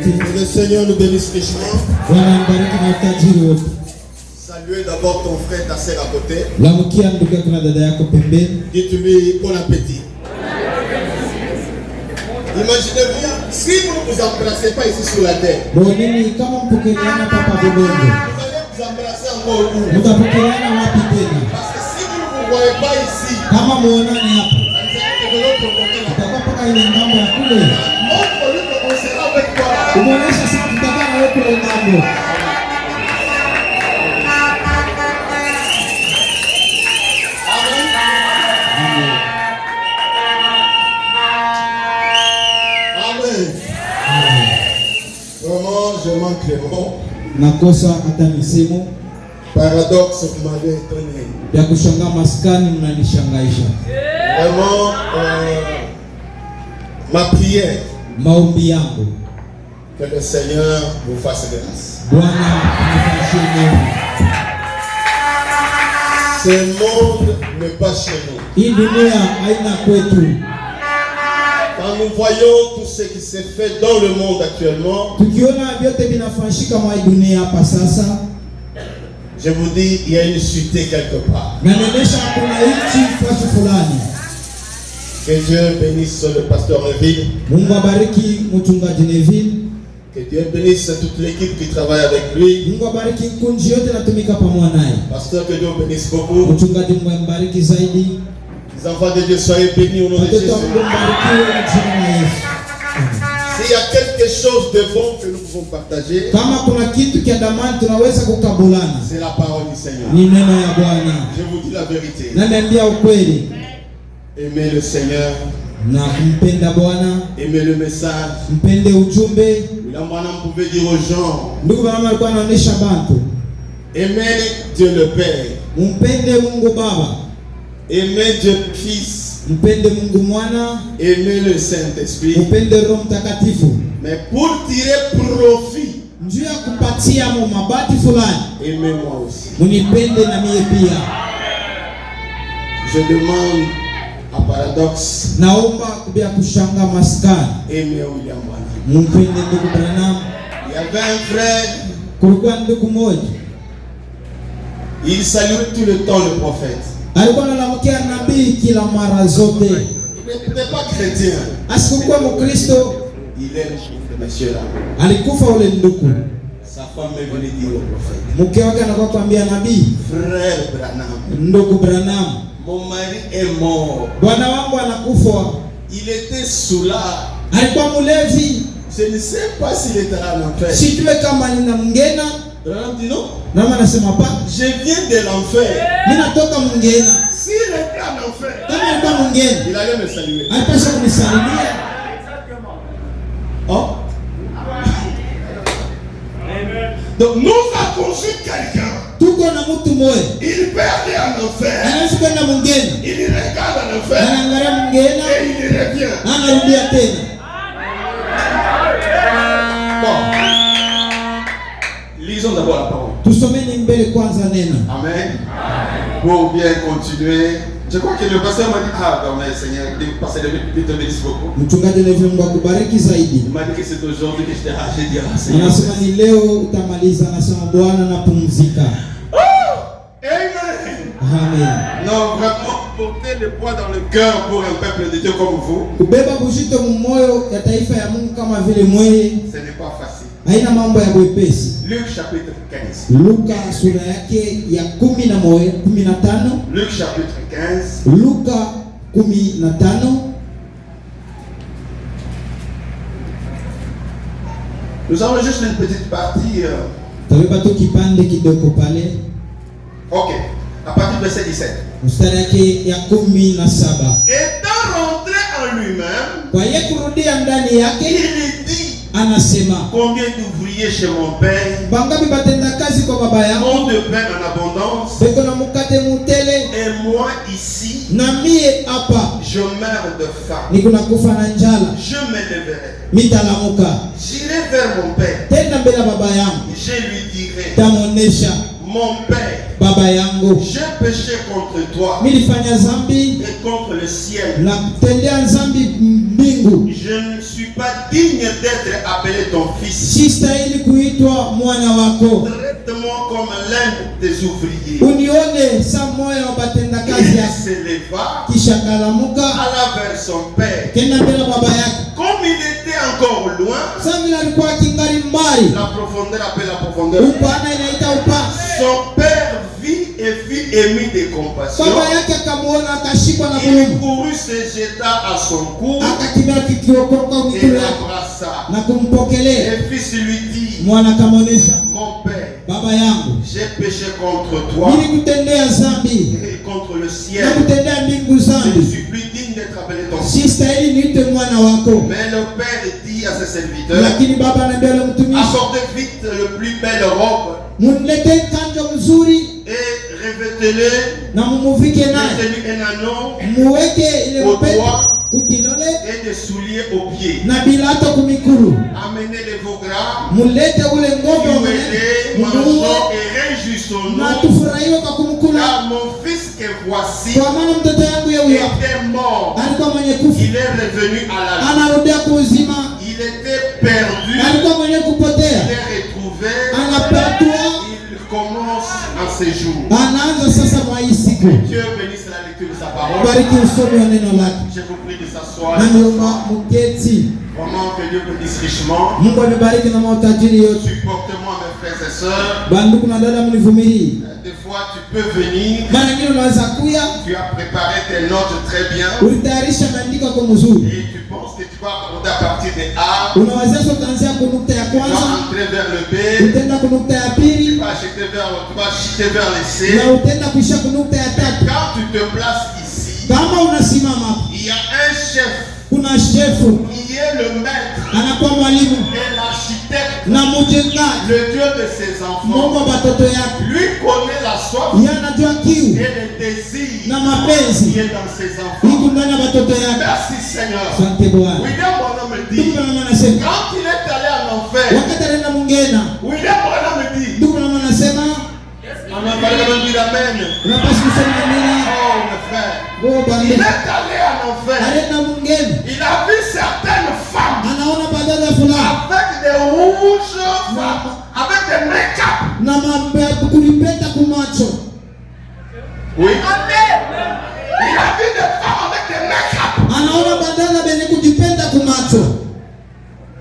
Que le Seigneur nous bénisse richement. Saluez d'abord ton frère, ta sœur à côté. Dites-lui bon appétit. Imaginez-vous, si vous ne vous embrassez pas ici sur la terre, vous allez vous embrasser encore où? Parce que si vous ne vous voyez pas ici, ça veut dire que de l'autre côté, montre-lui qu'on sera avec toi. Vraiment, je manque les mots. Paradoxe, vous m'avez étonné. Vraiment, ma prière, que le Seigneur vous fasse grâce. Ce monde n'est pas chez nous. Quand nous voyons tout ce qui s'est fait dans le monde actuellement, je vous dis, il y a une suite quelque part. Que Dieu bénisse le pasteur Neville. Que Dieu bénisse toute l'équipe qui travaille avec lui. Pasteur, que Dieu bénisse beaucoup. Les enfants de Dieu, soyez bénis au nom de Jésus. S'il y a quelque chose de bon que nous pouvons partager, c'est la parole du Seigneur. Je vous dis la vérité. Aimez le Seigneur. Aimez le message. Là, vous pouvez dire aux gens, aimez Dieu le Père. Aimez Dieu le Fils. Aimez le Saint-Esprit. Mais pour tirer profit, aimez-moi aussi. Je demande à Paradoxe, aimez William Branham. Il y avait un frère, il saluait tout le temps le prophète. Il n'était pas chrétien. Il est monsieur là. Sa femme est venue dire au prophète, frère Branham, mon mari est mort. Il était soulard. Je ne sais pas s'il était en enfer. Branham dit non. Je viens de l'enfer. S'il était en enfer, il allait me saluer. Oh. Donc nous avons vu quelqu'un. Il peut aller en enfer. Il regarde en enfer. Et il revient. Bon. Lisons d'abord la parole. Amen. Pour bien continuer. Je crois que le pasteur m'a dit, mais Seigneur, il te bénisse beaucoup. Il m'a dit que c'est aujourd'hui que je t'ai racheté. J'ai dit, Seigneur. Amen. Non, vraiment, porter le poids dans le cœur pour un peuple de Dieu comme vous, ce n'est pas facile. Luc chapitre 15. Luc chapitre 15. Nous avons juste une petite partie. Ok. À partir du verset 17. Étant rentré en lui-même, il dit, combien d'ouvriers chez mon père ont de pain en abondance, et moi ici je meurs de faim. Je me lèverai, j'irai vers mon père, je lui dirai, mon père, j'ai péché contre toi et contre le ciel. mbingu. Je ne suis pas digne d'être appelé ton fils. Sistahili kuitwa mwana wako. Traite-moi comme l'un de tes ouvriers. Unione sa moyo wa batendakazi yako. Il se leva, Kisha kalamuka alla vers son père. kenda mbele baba yake. Comme il était encore loin, Sasa alikuwa kingali mbali. la profondeur appelle la profondeur. Upana inaita upana. Son père vit et fut ému de compassion. Baba yake akamuona akashikwa na Il huruma. courut, se jeta à son cou Akakimbia kikiokoka et mikono yake l'embrassa. na kumpokelea. Le fils lui dit, Mwana akamuonesha, mon père, baba yangu, j'ai péché contre toi nilikutendea dhambi et contre le na ciel. kutendea mbingu Je ne dhambi. suis plus digne d'être appelé ton fils. Sistahili niite mwana wako. Mais le père dit à ses serviteurs, Lakini baba anaambia yule mtumishi, apportez vite le plus belle robe muniletee kanjo mzuri et revêtez-le, na mumuvike naye, mettez-lui un anneau muweke ile au mpete doigt kukilole et des souliers aux pieds. na bilato kumikuru. Amenez les veaux gras, Mulete ule ng'ombe wa tuez-les, mumuue mangeons et na réjouissons-nous, tufurahiwe kwa kumkula, car mon fils que voici kwa maana mtoto yangu yeye était mort. alikuwa mwenye kufa, Il est revenu à la vie. anarudia kuuzima. Il était perdu, Alikuwa mwenye il kupotea, est retrouvé. anapatwa, Il commence en ces jours. anaanza sasa mwa hii siku. Dieu bénisse la lecture de sa parole. Bariki usomi wa neno lake. Je vous prie de s'asseoir. Na niomba muketi. Vraiment que Dieu bénisse richement. Mungu amebariki na mautajiri yote. Supportez-moi mes frères et sœurs. Banduku na dada, mnivumilie. Des fois tu peux venir, Mara nyingine unaweza kuya, tu as préparé tes notes très bien ulitayarisha maandiko kwa mzuri. et tu penses que tu vas aborder à partir de A, Unawezesha utaanzia kwa nukta ya tu vas kwanza, entrer vers le B, utaenda kwa nukta ya tu pili vas chuter vers le C. na utaenda kuisha kwa nukta ya tatu. Quand tu te places ici, Kama unasimama hapo, il y a un chef kuna shefu qui est le maître anakuwa mwalimu et l'architecte, na mjengaji, le Dieu de ses Mungu enfants. wa watoto yake. Lui connaît la soif Yeye anajua kiu et le désir na mapenzi qui est dans ses enfants. iko ndani ya watoto yake. Merci Seigneur. Asante Bwana. William Branham me Ndugu dit, Branham anasema quand il est allé en enfer, wakati alienda Mungena, William Branham me dit, ndugu Branham anasema on a parlé de même Amen. unapaswa kusema amina. Oh mes frères, Go il bande. est allé en enfer. Alienda Mungena, Il a vu certaines femmes anaona badala fulani avec des rouges femmes, avec des make-up. na mambo kulipeta kumacho. Oui. Il a vu des femmes avec des make-up. Anaona badala benye kujipenda kumacho.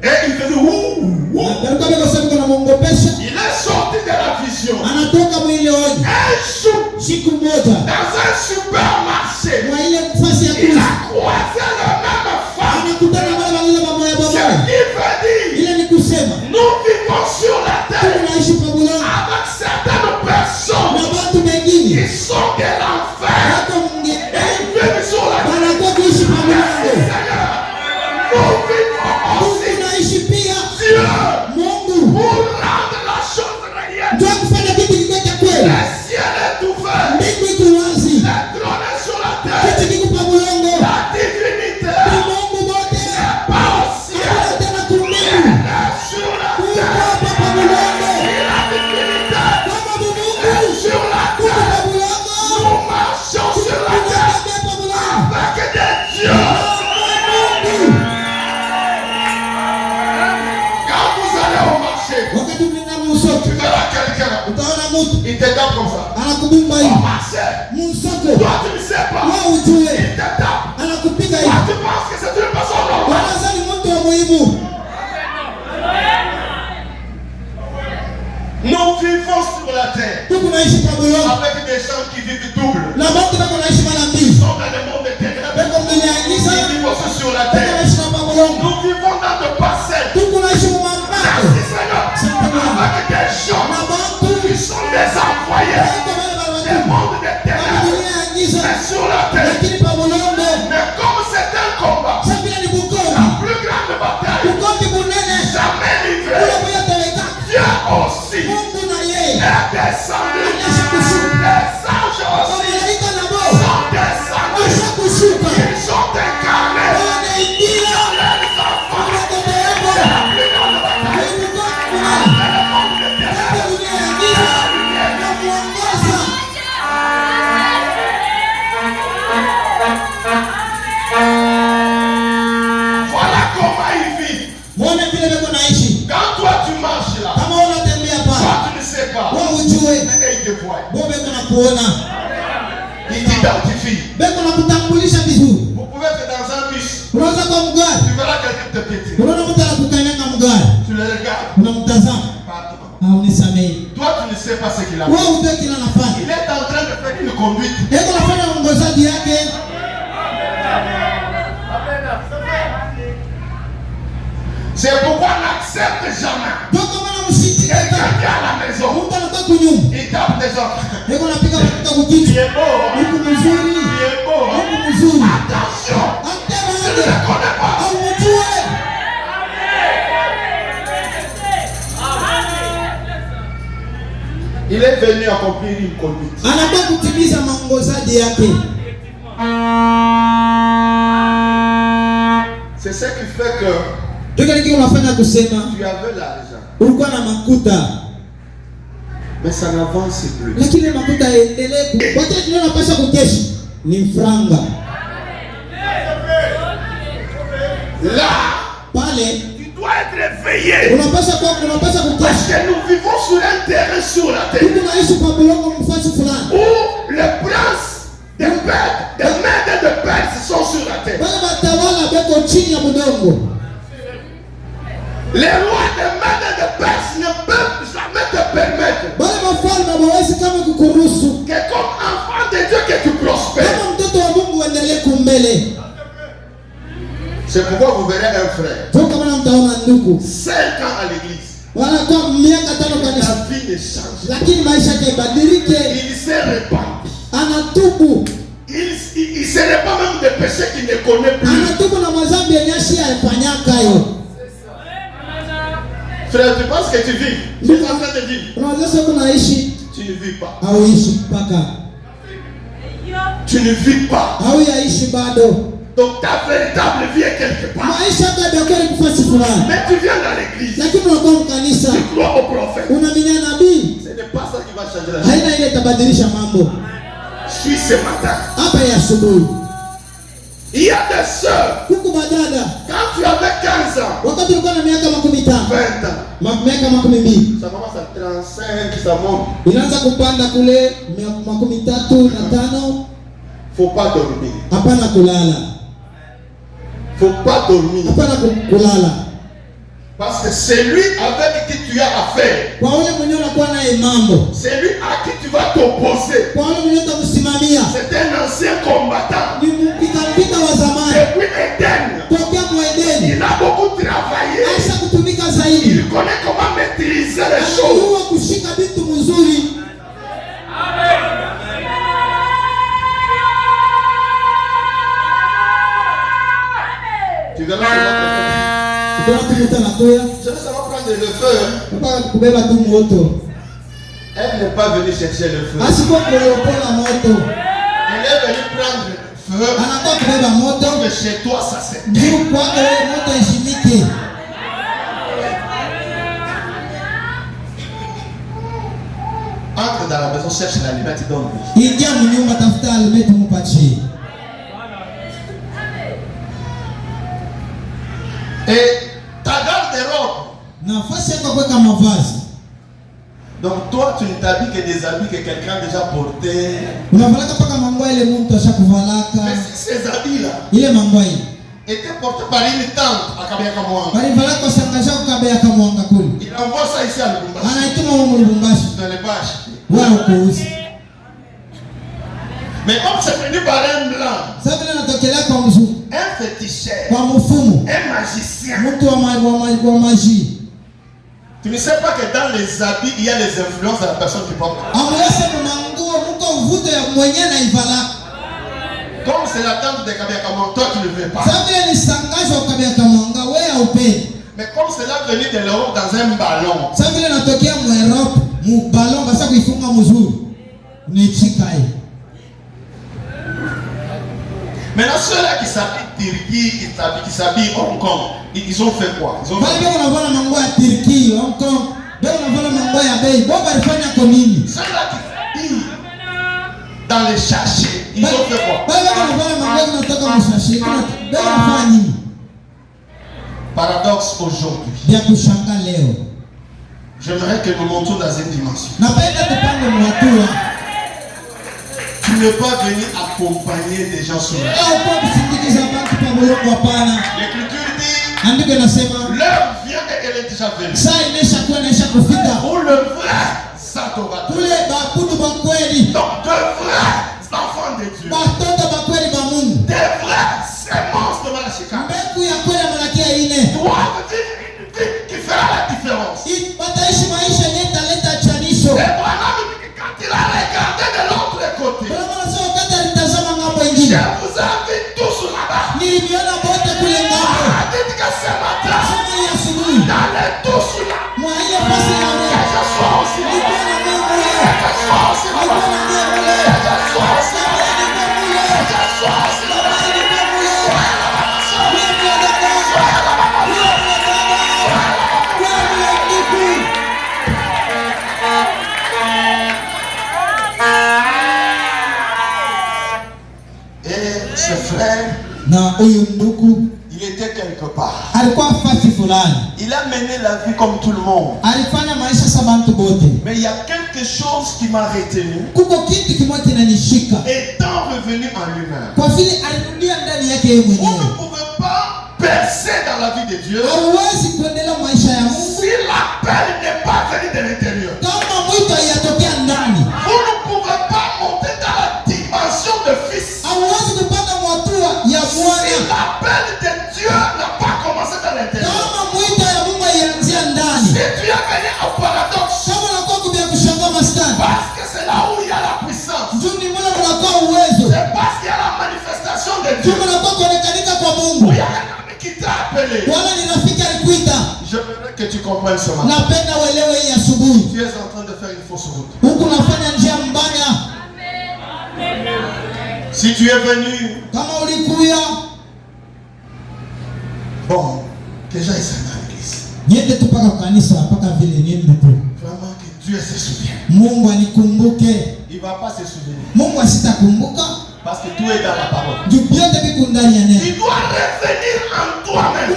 Et il faisait ouh, ouh. Alikuwa amekosema kuna muongopesha. Il est sorti de la vision. Anatoka mwili hoja. Un jour, Siku moja dans un supermarché, mwa ile nafasi ya il kuuza a croisé la même femme. anakutana na wale wale pamoja Ce pamoja. qui veut dire, Ile ni kusema nous vivons sur la terre tunaishi pamoja avec certaines personnes na watu wengine qui sont de l'enfer. wako mwingine Et ils viennent sur la terre. wanakuwa kuishi pamoja. Seigneur, nous vivons Mungu aussi unaishi pia. Dieu Mungu pour rendre la chose réelle. ndio kufanya kitu kikwe cha kweli. Le ciel est ouvert. Mbingu iko wazi, Le trône est sur la terre. kitu kiko pa mulongo. La divinité Ni Mungu wote pas au ciel. hakuna tena kumbingu, Elle est sur la kuko terre. hapa pa mulongo. Et la divinité Kama ni Mungu est sur la kuko terre. pa mulongo, Nous marchons sur la terre tunatembea pa mulongo. avec des dieux. Mungu Quand vous allez au marché, wakati mnaenda musoko tu verras quelqu'un. utaona mtu Il te tape comme ça. anakubumba Au hivi marché, musoko, toi tu ne sais pas. wewe ujue Il te tape. anakupiga Toi hivi, tu penses que c'est une personne normale. wanazani mtu wa muhimu. Nous vivons sur la terre Tuko naishi pa mulongo avec des gens qui vivent double. na watu wako naishi mara Ils mbili, sont dans le monde des ténèbres. wako mbele ya giza, Ils vivent aussi sur la wako terre. naishi pa mulongo. Nous vivons dans de parcelles. Tuko naishi mu mambako Merci Seigneur. Avec des gens na watu qui sont des envoyés wako wale wale des watu mondes des wa ténèbres. dunia ya giza, Mais sur la terre. lakini pa mulongo Mais comme c'est un combat, sasa vile ni la bukombi, plus grande bataille bukombi bunene jamais kule livrée. moya taweka. Dieu aussi Mungu na yeye est descendu. Les anges aussi wamelaika na bo sont descendus. washa kushuka Ils sont incarnés wanaingia dans les enfants te voient. Bobe kuna kuona. Ils t'identifient. Beko na kutambulisha vizuri. Vous pouvez être dans un bus. Unaweza kwa mgari. Tu verras quelqu'un te péter. Unaona mtu anakukanyanga mgari. Tu le regardes. Unamtazama. Pardon. Unisamehe. Toi, tu ne sais pas ce qu'il a fait. Wewe hujui kile anafanya. Il est en train de faire une conduite. Eko anafanya uongozaji yake. C'est pourquoi on n'accepte jamais. Toka mwana mshiti. Quelqu'un qui est à la maison. Mtu anatoka kunyumba. Il tape des autres. Eko anapiga mafuta Tu kukichwa. es beau. Mtu mzuri. Tu es beau. Mtu mzuri. Attention. Hata Je ne baada. le connais pas. Au mjue. Il est venu accomplir une conduite. Anakuwa kutimiza maongozaji yake. C'est ce qui fait que Toka niki unafanya kusema tu avais l'argent. ulikuwa na makuta. Mais ça n'avance plus. Lakini makuta yaendelee. Wacha tunaona pesa kukeshi. Ni franga. Là, Pale tu dois être réveillé. unapaswa Parce kukeshi. que nous vivons sur un terrain sur la terre Huku naishi kwa bulongo mfasi fulani. où les princes des Perses, des maîtres de Perse sont sur la terre. Wale watawala beko chini ya budongo. Les rois des maîtres de Perse ne peuvent jamais te permettre Wale mafalme hawawezi kama kukuruhusu. que comme enfant de Dieu que tu prospères. Kama mtoto wa Mungu uendelee kumbele. C'est pourquoi vous verrez un frère Toka kama mtaona ndugu. 5 ans à l'église. Wala kwa miaka 5 kanisa. Sa vie ne change. Lakini maisha yake ibadilike. Il s'est répandu. Anatubu. Il se répand même des péchés qu'il ne connaît plus. Anatubu na mazambi yenye shi alifanyaka yo. Frère, tu penses que tu vis? Tu es en train de vivre. Unaweza kunaishi Tu ne vis pas. au ishi mpaka. Tu ne vis pas. Au yaishi bado. Donc ta véritable vie est quelque part. Maisha yako yako kufasi fulani. Mais tu viens dans l'église. Lakini unakuwa mkanisa. Tu crois au prophète. Unaminia nabii. Ce n'est pas ça qui va changer la vie. Haina ile tabadilisha mambo. Suis ce matin. Hapa ya asubuhi. Il y a des sœurs. Huku badada. Quand tu avais 15 ans. Wakati ulikuwa na miaka 15. 20 ans. Miaka 20. Ça commence à 35, ça monte. Inaanza kupanda kule 35. Faut pas dormir. Hapana kulala. Faut pas dormir. Hapana kulala. Parce que c'est lui avec qui tu as affaire. Kwa wale mwenye unakuwa naye mambo. C'est lui à qui tu vas t'opposer. Kwa wale mwenye utakusimamia. C'est un ancien combattant. Ni mpita wa zamani. Depuis Éden. Tokea Edeni. Il a beaucoup travaillé. Aisha kutumika zaidi. Il connaît comment maîtriser les choses. Anajua kushika vitu mzuri. Tu verras comment. Je vais prendre le feu. Elle n'est pas venue chercher le feu. Elle est venue prendre le feu. Donc chez toi ça s'éteint. Entre dans la maison, cherche la lumière, tu donnes. Et ta garde-robe. Donc toi tu ne t'habilles que des habits que quelqu'un a déjà porté. Mais ces habits là étaient portés par une tante à Kabiakamouanga. Il envoie ça ici à Lubumbashi. Tu ne l'as pas acheté. Mais comme c'est venu par un blanc, un féticheur, un magicien. Tu ne sais pas que dans les habits, il y a les influences de la personne qui porte. Comme c'est la tante de Kabiakamouanga, toi tu ne le veux pas. Mais comme cela venait de l'Europe dans un ballon. Maintenant ceux-là qui s'habillent Turquie, qui s'habillent Hong Kong, ils ont fait quoi? Ils ont fait ceux-là qui s'habillent dans les sachets, ils ont fait quoi? Paradoxe aujourd'hui. J'aimerais que nous montions dans une dimension. Tu ne peux pas venir accompagner des gens sur la L'Écriture dit l'heure vient et elle est déjà venue. Pour le vrai adorateur. Donc de vrais enfants de Dieu. Des vrais semences de Malachika. Doivent vivre une vie qui fera la différence. Et Branham dit que quand il a regardé de l'autre côté, je vous invite tous là-bas. Dites que ce matin, d'aller tous là. Que je sois aussi là-bas. Que je sois aussi là-bas. Que je sois aussi là-bas. Que je sois aussi là-bas. Et ce frère, il était quelque part. Il a mené la vie comme tout le monde. Mais il y a quelque chose qui m'a retenu. Étant revenu en lui-même. Vous ne pouvez pas percer dans la vie de Dieu si l'appel n'est pas venu de l'intérieur. Vous ne pouvez pas monter dans la dimension de fils si l'appel de Dieu n'a pas commencé dans l'intérieur. Si tu es venu au paradoxe, parce que c'est là où il y a la puissance, c'est parce qu'il y a la manifestation de Dieu, où il y a un ami qui t'a appelé. Je voudrais que tu comprennes ce matin. Tu es en train de faire une fausse route. Si tu es venu, bon, déjà il s'en va à l'église. Vraiment que Dieu se souvient. Il ne va pas se souvenir. Parce que tout est dans la parole. Tu dois revenir en toi-même.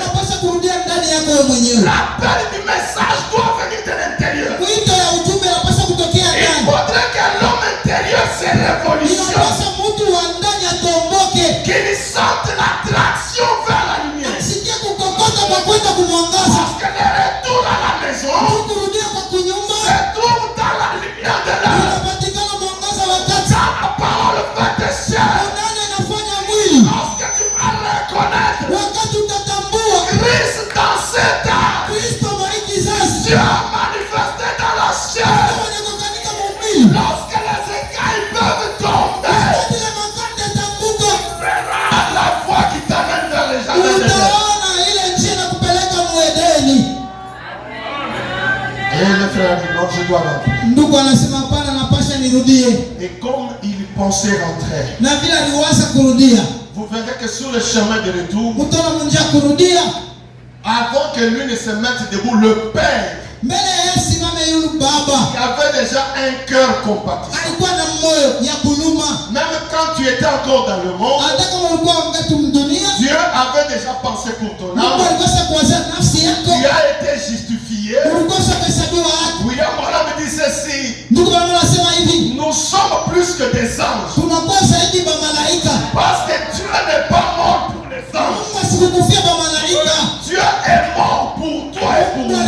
L'appel du message doit venir de l'intérieur. Il faudrait que l'homme intérieur se révolutionne. Qu'il sente l'attraction vers la lumière. Parce que le retour à la maison se trouve dans la lumière de l'âme. Dans la parole faite de ciel. Lorsque tu vas reconnaître Christ dans cette âme, Dieu a manifesté dans la chair. Lorsque les écailles peuvent tomber, verra la voie qui t'amène vers les jardins de Dieu. Et le frère dit non, je dois rentrer. Et comme il pensait rentrer, vous verrez que sur le chemin de retour, avant que lui ne se mette debout, le Père avait déjà un cœur compatif. Même quand tu étais encore dans le monde, Dieu avait déjà pensé pour ton âme. Tu as été justifié. William Branham dit ceci: nous sommes plus que des anges. Parce que Dieu n'est pas mort pour les anges. Dieu est mort pour toi et pour moi.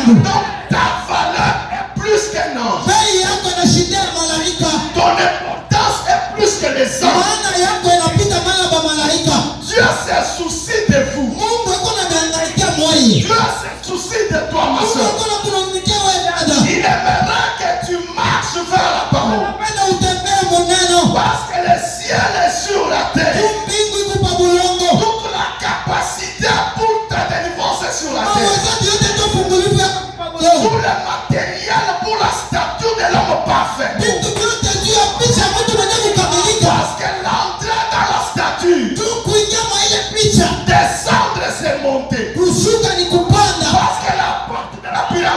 Donc ta valeur est plus qu'un ange. Ton importance est plus que les anges. Dieu se soucie de vous. Dieu se soucie de toi, ma soeur. Il aimerait que tu marches vers la parole. Parce que le ciel est sur la terre. Toute la capacité pour ta délivrance est sur la terre. Tout le matériel pour la statue de l'homme parfait. Parce que l'entrée dans la statue, descendre c'est monter. Parce que la porte de la pyramide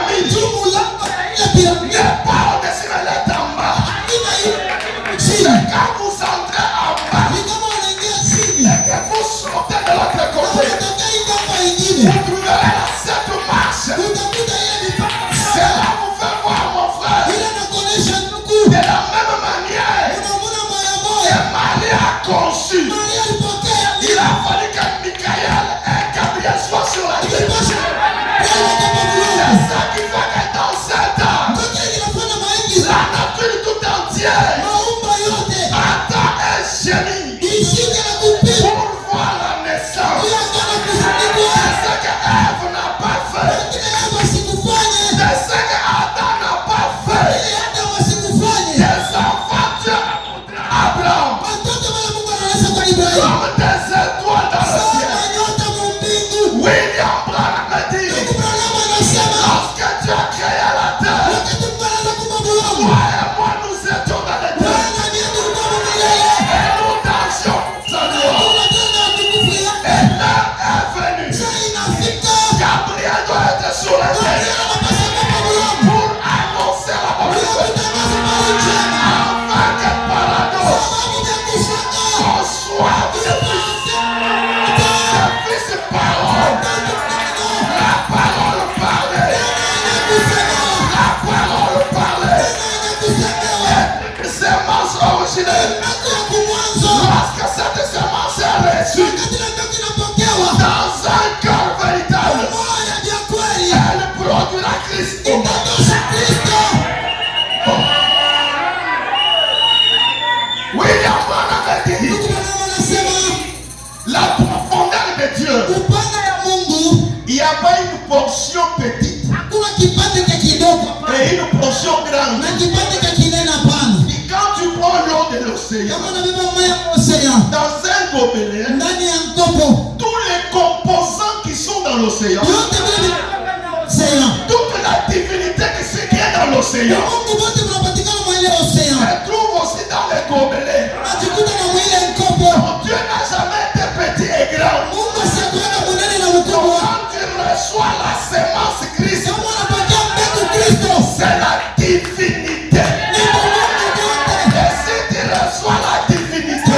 introduira Christ. William Branham a dit la profondeur de Dieu. Il n'y a pas une portion petite et une portion grande. Et quand tu prends l'eau de l'océan, dans un gobelet, tous les composants qui sont dans l'océan, toute la divinité qui se tient dans l'océan, elle trouve aussi dans les gobelets. Dieu n'a jamais été petit et grand. Quand tu reçois la sémence Christ, c'est la divinité. Et si tu reçois la divinité,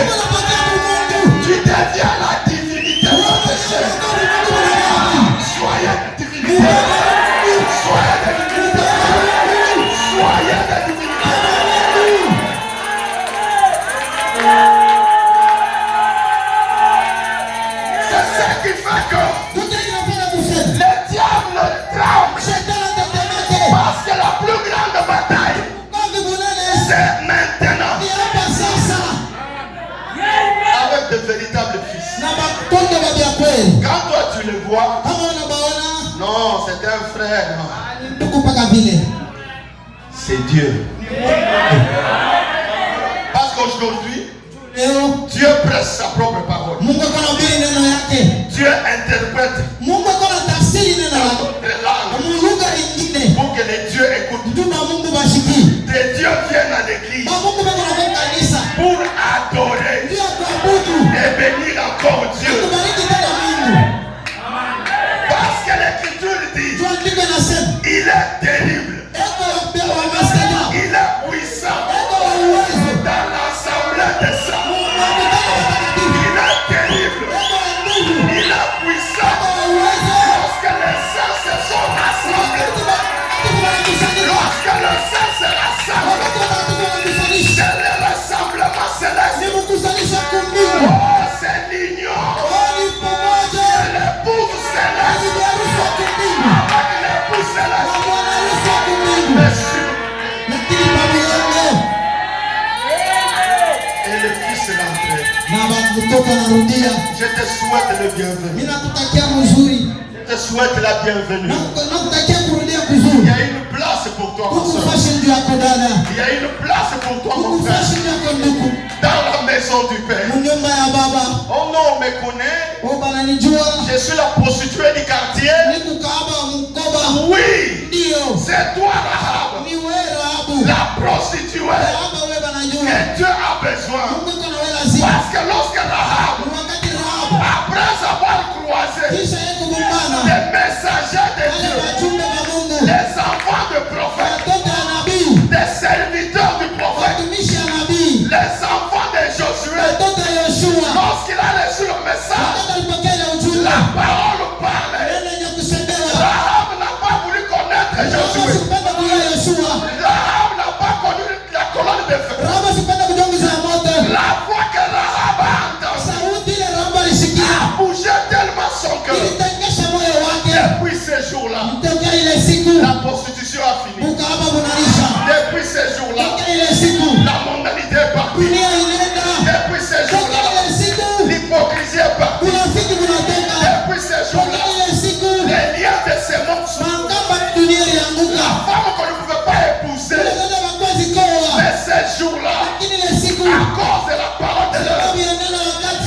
tu deviens la divinité. Soyez la divinité. Soyez la divinité. Soyez la divinité. C'est ce qui fait que le diable tremble. Parce que la plus grande bataille, c'est maintenant. Avec de véritables fils. Quand toi tu le vois, non, c'est un frère. C'est Dieu. Parce qu'aujourd'hui, Dieu presse sa propre parole. Dieu interprète notre langue pour que les dieux écoutent. Des dieux viennent à l'église pour adorer et bénir encore Dieu. Parce que l'Écriture dit, il est terrible. Il est puissant dans l'assemblée des saints. Il est terrible. Il est puissant lorsque les saints se sont rassemblés. Lorsque le saint se rassemble, c'est le rassemblement céleste. Oh, c'est l'union. C'est l'épouse céleste avec l'épouse céleste. Merci. Et le fils est rentré. Je te souhaite le bienvenu. Je te souhaite la bienvenue. Il y a une place pour toi, mon soeur. Il y a une place pour toi, mon frère. Dans la maison du Père. Oh non, on me connaît. Je suis la prostituée du quartier. Oui, c'est toi, Rahab. La prostituée que Dieu a besoin. Parce que lorsque Rahab, après avoir croisé les messagers de Dieu, les enfants de prophètes, des serviteurs du prophète, les enfants de Josué, lorsqu'il a reçu le message, la parole parlait. Rahab n'a pas voulu connaître Josué. Rahab n'a pas connu la colonne de feu. La voix que Rahab a entendue a bougé tellement son cœur. Depuis ces jours-là, la prostitution a fini. Depuis ces jours-là, la mondanité est partie. Depuis ces jours-là, l'hypocrisie est partie. Depuis ces jours-là, les liens de ces mondes sont la femme qu'on ne pouvait pas épouser. Mais ces jours-là, à cause de la parole de Dieu,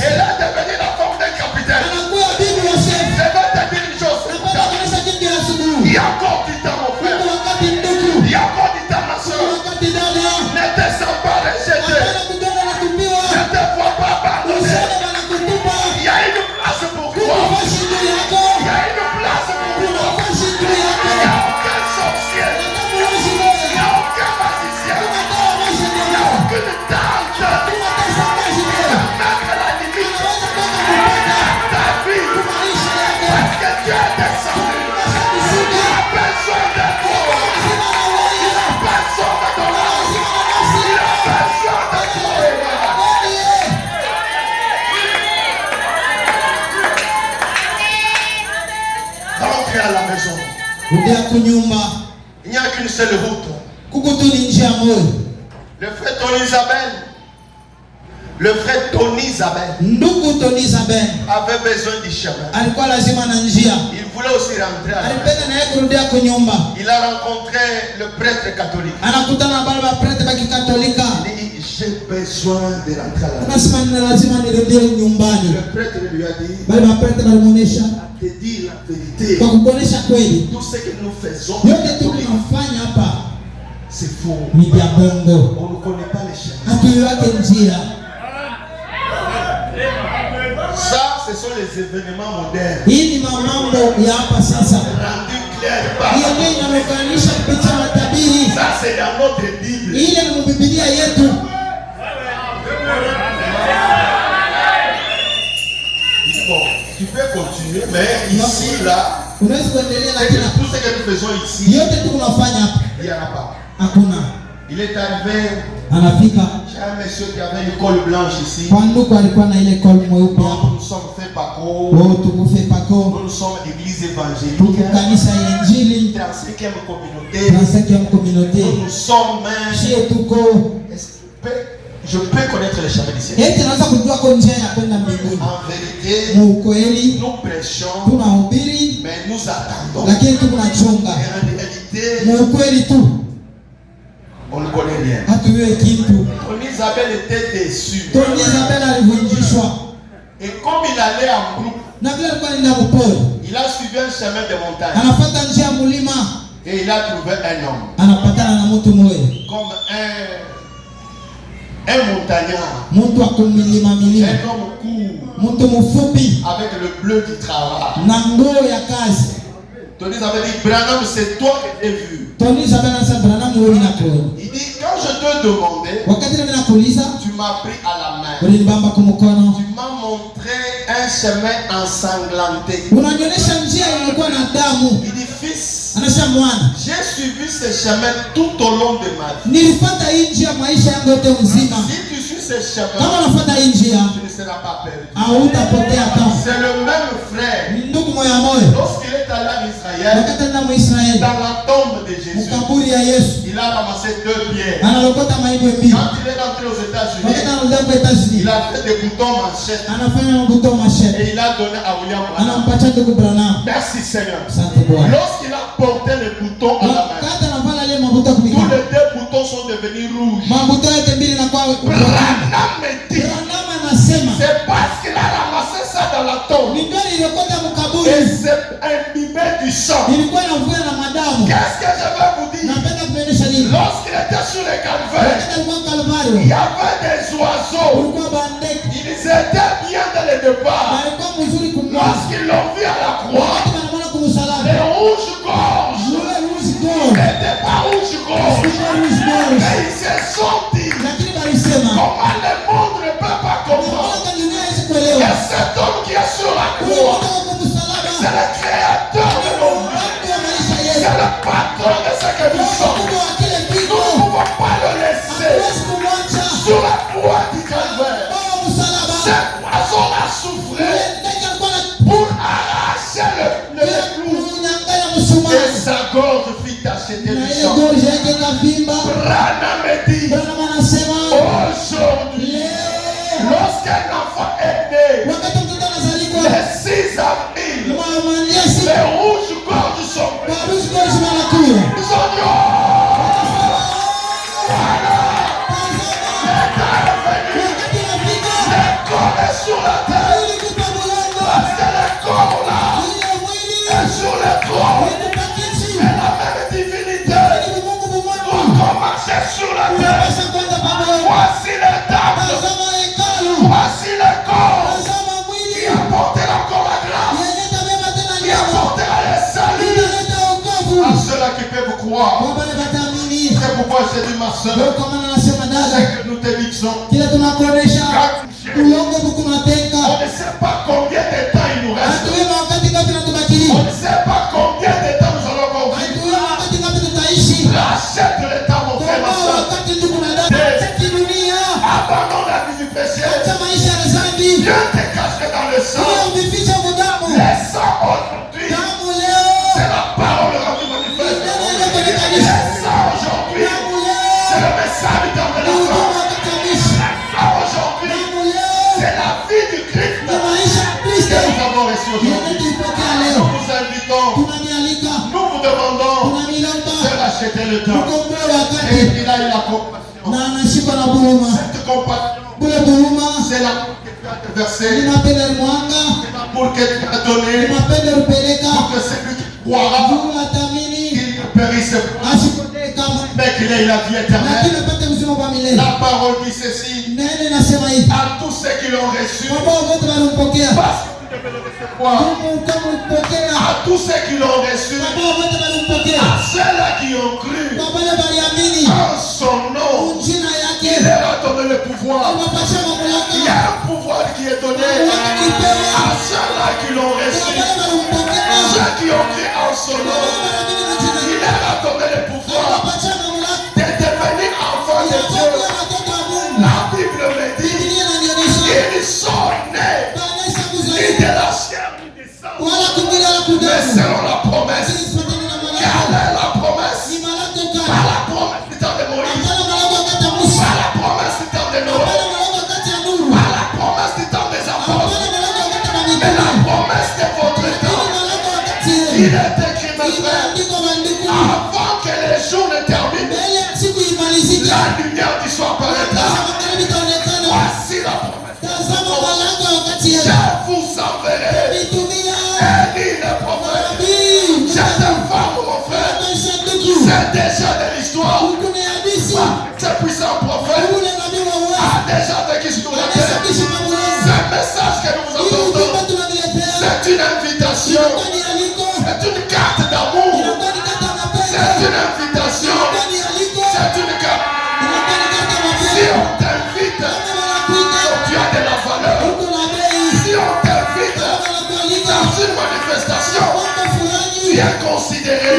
elle est devenue la femme d'un capitaine. Je vais te dire une chose. Il y a encore du temps, mon frère. Il y a encore Il n'y a qu'une seule route. Le frère Tony Isabelle avait besoin du chemin. Il voulait aussi rentrer à la maison. Il a rencontré le prêtre catholique. Il dit, j'ai besoin de rentrer à la maison. Le prêtre lui a dit, te dire la vérité. Tout ce que nous faisons, c'est faux. On ne connaît pas les chemins. Ça, ce sont les événements modernes. Rendu clair par ça, c'est dans notre Bible. Bon, tu peux continuer, mais ici, là, tout ce que nous faisons ici, il n'y en a pas. Il est arrivé, j'ai un monsieur qui avait une colle blanche ici. Nous nous sommes fait Paco. Nous sommes église évangélique. 35e communauté. Nous sommes je peux connaître les chemins du Seigneur. En vérité, nous prêchons, mais nous attendons. En réalité, on ne connaît rien. Tony Isabelle était déçu. Et comme il allait en groupe, il a suivi un chemin de montagne. Et il a trouvé un homme. Comme un montagnard. Un homme court. Avec le bleu qui travaille. Tony Isabelle dit, Branham, c'est toi que j'ai vu. Il dit, quand je te demandais, tu m'as pris à la main. Tu m'as montré un chemin ensanglanté. Il dit, fils, j'ai suivi ce chemin tout au long de ma vie. Si tu suis ce chemin, tu ne seras pas perdu. C'est le même frère. Lorsqu'il est allé en Israël, dans la tombe de Jésus, il a ramassé 2 pierres. Quand il est rentré aux États-Unis, il a fait des boutons manchettes. Et il a donné à William Branham. Merci Seigneur. Lorsqu'il a porté les boutons à la main, tous les 2 boutons sont devenus rouges. Branham me dit, c'est parce qu'il a ramassé ça dans la tombe. Et c'est imbibé du sang. Qu'est-ce que je veux vous dire? Lorsqu'il était sur le calvaire, il y avait des oiseaux. Ils étaient bien dès le départ. Lorsqu'ils l'ont vu à la croix, les rouges-gorges n'étaient pas rouges-gorges. Et ils se sont dit, comment le monde ne peut pas comprendre que cet homme qui est sur la croix, c'est le créateur de nos vies. C'est le patron de ce que nous sommes. Nous ne pouvons pas le laisser sur la croix du calvaire. Cet poison a souffert pour arracher le clou. Et sa gorge fit tacher du sang. Branham me dit, aujourd'hui, lorsqu'un enfant est né, le 6 avril, les rouges-gorges sont venus. Ils ont dit, voilà, l'État est venu. Le corps est sur la terre. Parce que le corps là est sur le trône. Et la même divinité doit commencer sur la terre. Voici le temple. Voici le corps qui apportera encore la grâce, qui apportera le salut à ceux-là qui peuvent vous croire. C'est pourquoi j'ai dit, ma soeur, c'est que nous te disons, on ne sait pas combien de temps il nous reste. On ne sait pas combien de temps nous allons encore vivre. Rachète le temps, mon frère, ma soeur. Abandonne la vie du péché. Dieu te cache dans le sang. Le sang aujourd'hui, c'est la parole rendue acheté le temps. Et il a eu la compassion. Cette compassion, c'est l'amour que tu as déversé. C'est l'amour que tu as donné. Pour que celui qui croira, qu'il ne périsse pas, mais qu'il ait la vie éternelle. La parole dit ceci. À tous ceux qui l'ont reçu, parce que tu devais le recevoir. À tous ceux qui l'ont reçu, à ceux-là qui ont cru en son nom, il leur a donné le pouvoir. Il y a un pouvoir qui est donné à ceux-là qui l'ont reçu. Ceux qui ont cru en son nom, il leur a donné le pouvoir de devenir enfants de Dieu. La Bible me dit qu'ils sont nés ni de la chair ni du sang, mais selon la promesse. Quelle est la promesse? Par la promesse du temps de Moïse, par la promesse du temps de Noé, par la promesse du temps des apôtres, mais la promesse de votre temps. Il est écrit, mes frères, avant que les jours ne terminent, la lumière du soir paraîtra. Voici la promesse. Je vous enverrai. Élie le prophète. C'est un femme, mon frère. C'est déjà de l'histoire. Ce puissant prophète a déjà vécu sur la terre. Ce message que nous vous apportons, c'est une invitation. C'est une carte d'amour. C'est une invitation. C'est une carte. Si on t'invite, tu as de la valeur. Si on t'invite dans une manifestation, tu es considéré.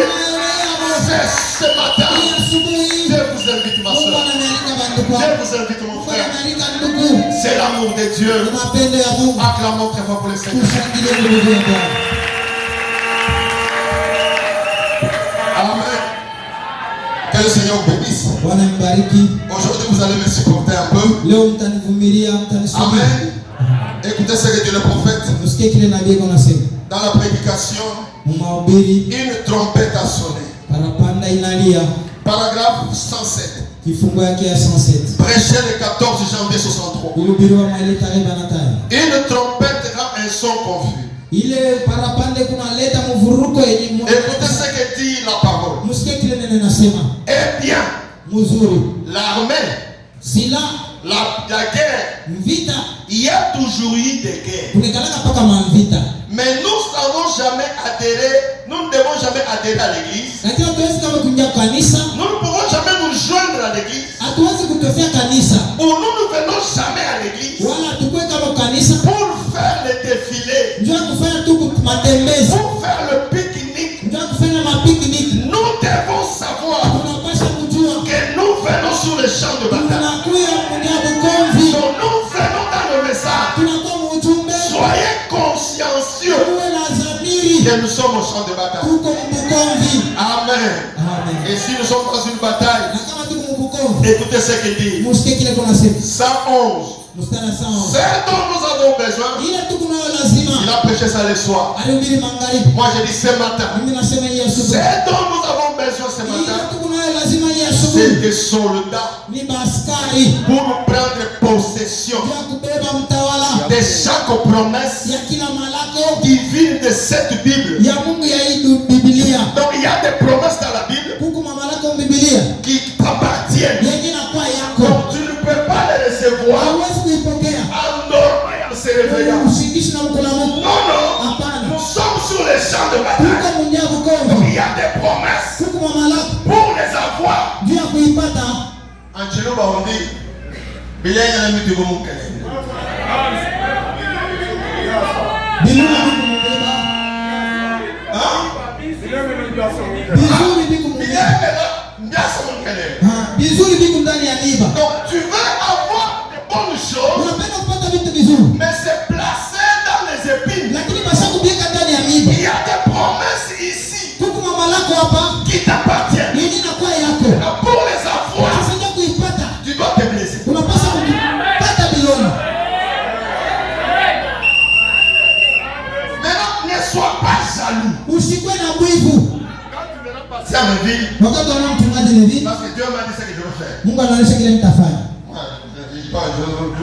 C'est ce matin. Dieu vous invite, ma soeur. Dieu vous invite, mon frère. C'est l'amour de Dieu. Acclamons très fort pour le Seigneur. Amen. Que le Seigneur vous bénisse. Aujourd'hui, vous allez me supporter un peu. Amen. Écoutez ce que dit le prophète. Dans la prédication, une trompette a sonné. Paragraphe 107. Prêché le 14 janvier 63. Une trompette rend un son confus. Écoutez ce que dit la parole. Eh bien, l'armée, la guerre, il y a toujours eu des guerres. Mais nous n'avons jamais adhéré, nous ne devons jamais adhérer à l'église. Nous ne pouvons jamais nous joindre à l'église. Ou nous ne venons jamais à l'église pour faire le défilé, pour faire le pique-nique. Nous devons savoir que nous venons sur le champ de bataille. Donc nous venons dans le message. Soyez consciencieux que nous sommes au champ de bataille. Amen. Et si nous sommes dans une bataille, écoutez ce qu'il dit. 111. C'est dont nous avons besoin. Il a prêché ça le soir. Moi je dis ce matin. C'est dont nous avons besoin ce matin. C'est des soldats pour nous prendre possession de chaque promesse divine de cette Bible. Donc il y a des promesses dans la Bible qui t'appartiennent. Donc tu ne peux pas les recevoir en dormant et en se réveillant. Non, nous sommes sur les champs de bataille. Donc il y a des promesses pour les avoir. Angelo Baondi, Bilenga na mitigo mukele. Donc tu veux avoir de bonnes choses, mais c'est placé dans les épines. Il y a des promesses ici qui t'appartiennent. Pour les avoir, tu dois te blesser. Maintenant, ne sois pas jaloux. Tiens, Lévi. Parce que Dieu m'a dit ce que je veux faire. Je veux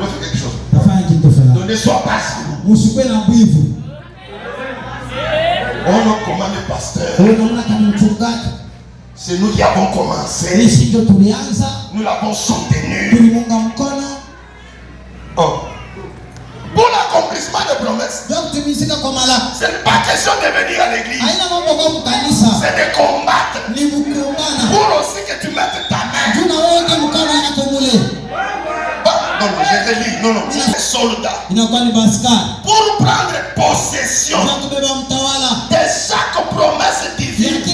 faire quelque chose. Donc ne sois pas si. On nous commande le pasteur. C'est nous qui avons commencé. Nous l'avons soutenu. Oh. Pour l'accomplissement de promesses, ce n'est pas question de venir à l'église. C'est de combattre. Pour aussi que tu mettes ta main. Non, je te lis. Non. Les soldats. Pour prendre possession de chaque promesse divine qui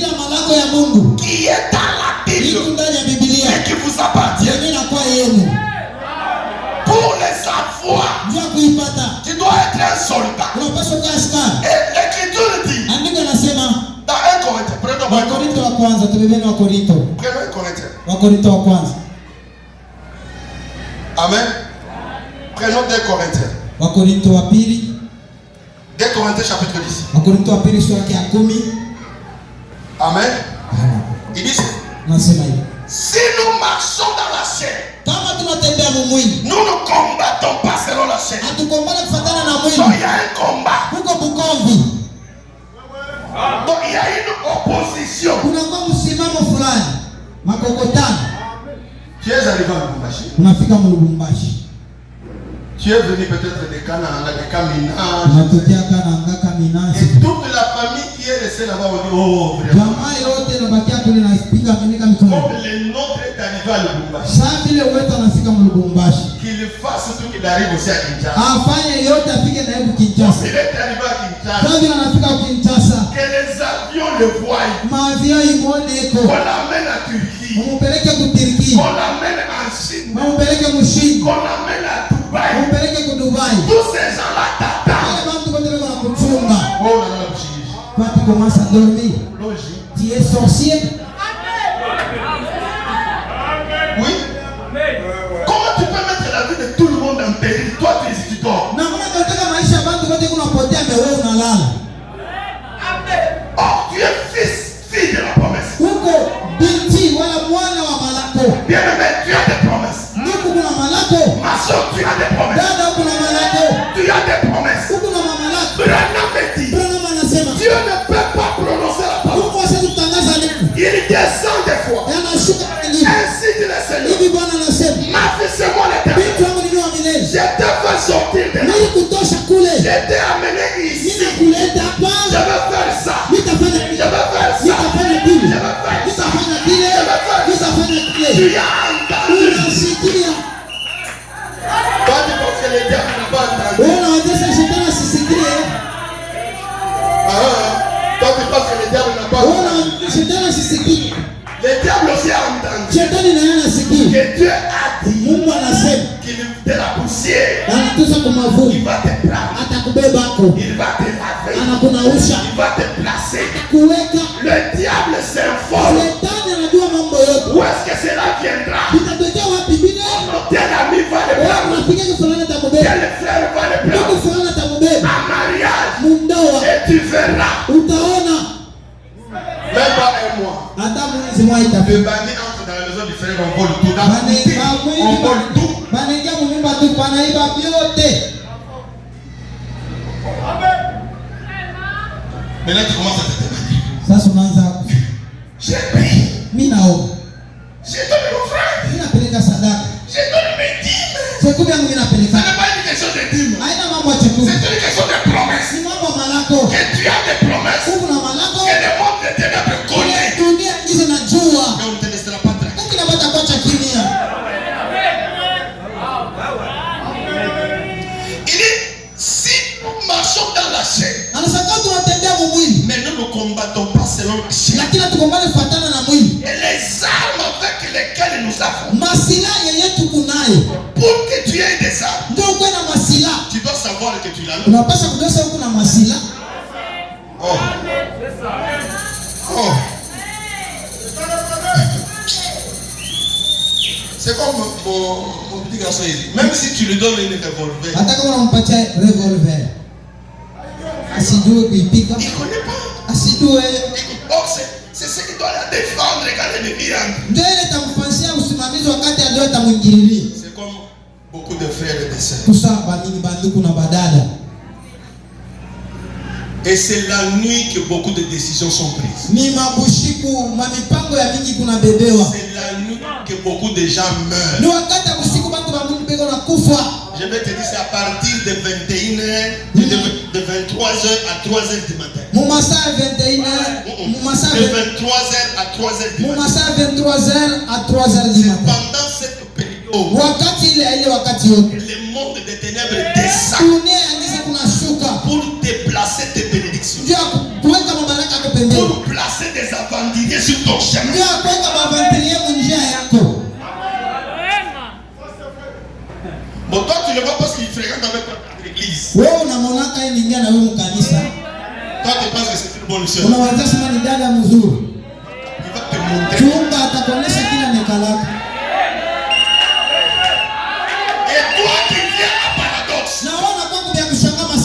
est dans la Bible et qui vous appartient. Pour les avoir, tu dois être un soldat. Et l'Écriture dit dans 1 Corinthiens, prenons 1 Corinthiens. Amen. Prenons 2 Corinthiens. 2 Corinthiens chapitre 10. Amen. Il dit si nous marchons dans la chair, nous ne combattons pas selon la chair. Donc il y a un combat. Donc il y a une opposition. Tu es arrivé à Lubumbashi. Tu es venu peut-être de Canaan, de Kamina. Et toute la famille qui est restée là-bas, on dit oh vraiment. Comme le nôtre est arrivé à Lubumbashi. Qu'il fasse tout qu'il arrive aussi à Kinshasa. S'il est arrivé à Kinshasa, que les avions le voient. On l'amène à Turquie. On l'amène en Chine. On l'amène à Dubaï. Tous ces gens-là t'attendent. Quand tu commences à dormir, tu es sorcier. Oui. Comment tu peux mettre la vie de tout le monde en péril? Toi tu dors. Oh, tu es fille de la promesse. Bien-aimé, tu as des promesses. Ma soeur, tu as des promesses. Tu as des promesses. Dieu ne peut pas prononcer la parole. Il descend des fois. Ainsi dit le Seigneur. Ma fille, c'est moi l'Éternel. Je t'ai fait sortir de là. Je t'ai amené ici. Je vais faire ça. Je vais faire ça. Je vais faire ça. Tu as entendu. Toi, tu penses que le diable n'a pas entendu. Toi, tu penses que le diable n'a pas entendu. Le diable aussi a entendu que Dieu a dit qu'il de la poussière. Il va te prendre. Il va te laver. Il va te placer. Le diable s'informe. Où est-ce que cela viendra? Tel ami va le prendre. Tel frère va le prendre. Un mariage. Et tu verras. Même pas un mois. Le bandit entre dans la maison du frère, on vole tout. On vole tout. Maintenant tu commences à te demander. J'ai pris. J'ai donné mon frère. J'ai donné mes dîmes. Ce n'est pas une question de dîmes. C'est une question de promesses. Que tu as des promesses. Que le monde de ténèbres connaît. Mais on ne te laissera pas traquer. Il dit, si nous marchons dans la chair, mais nous ne combattons pas selon la chair. Et les armes avec lesquelles nous avons, pour que tu aies des armes, tu dois savoir que tu l'as. Oh. Oh. C'est comme mon petit garçon ici. Même si tu lui donnes une revolver, il ne connaît pas. Oh, c'est ce qui doit la défier. C'est comme beaucoup de frères et de sœurs. Et c'est la nuit que beaucoup de décisions sont prises. C'est la nuit que beaucoup de gens meurent. Je vais te dire, c'est à partir de 21h, de 23h à 3h du matin. De 23h à 3h du matin. C'est pendant cette période le monde des ténèbres descend pour déplacer tes bénédictions, pour placer des aventuriers sur ton chemin. Bon, toi tu le vois parce qu'il fréquente avec l'église. Toi tu penses que c'est une bonne chose. Il va te montrer. Et toi qui viens à paradoxe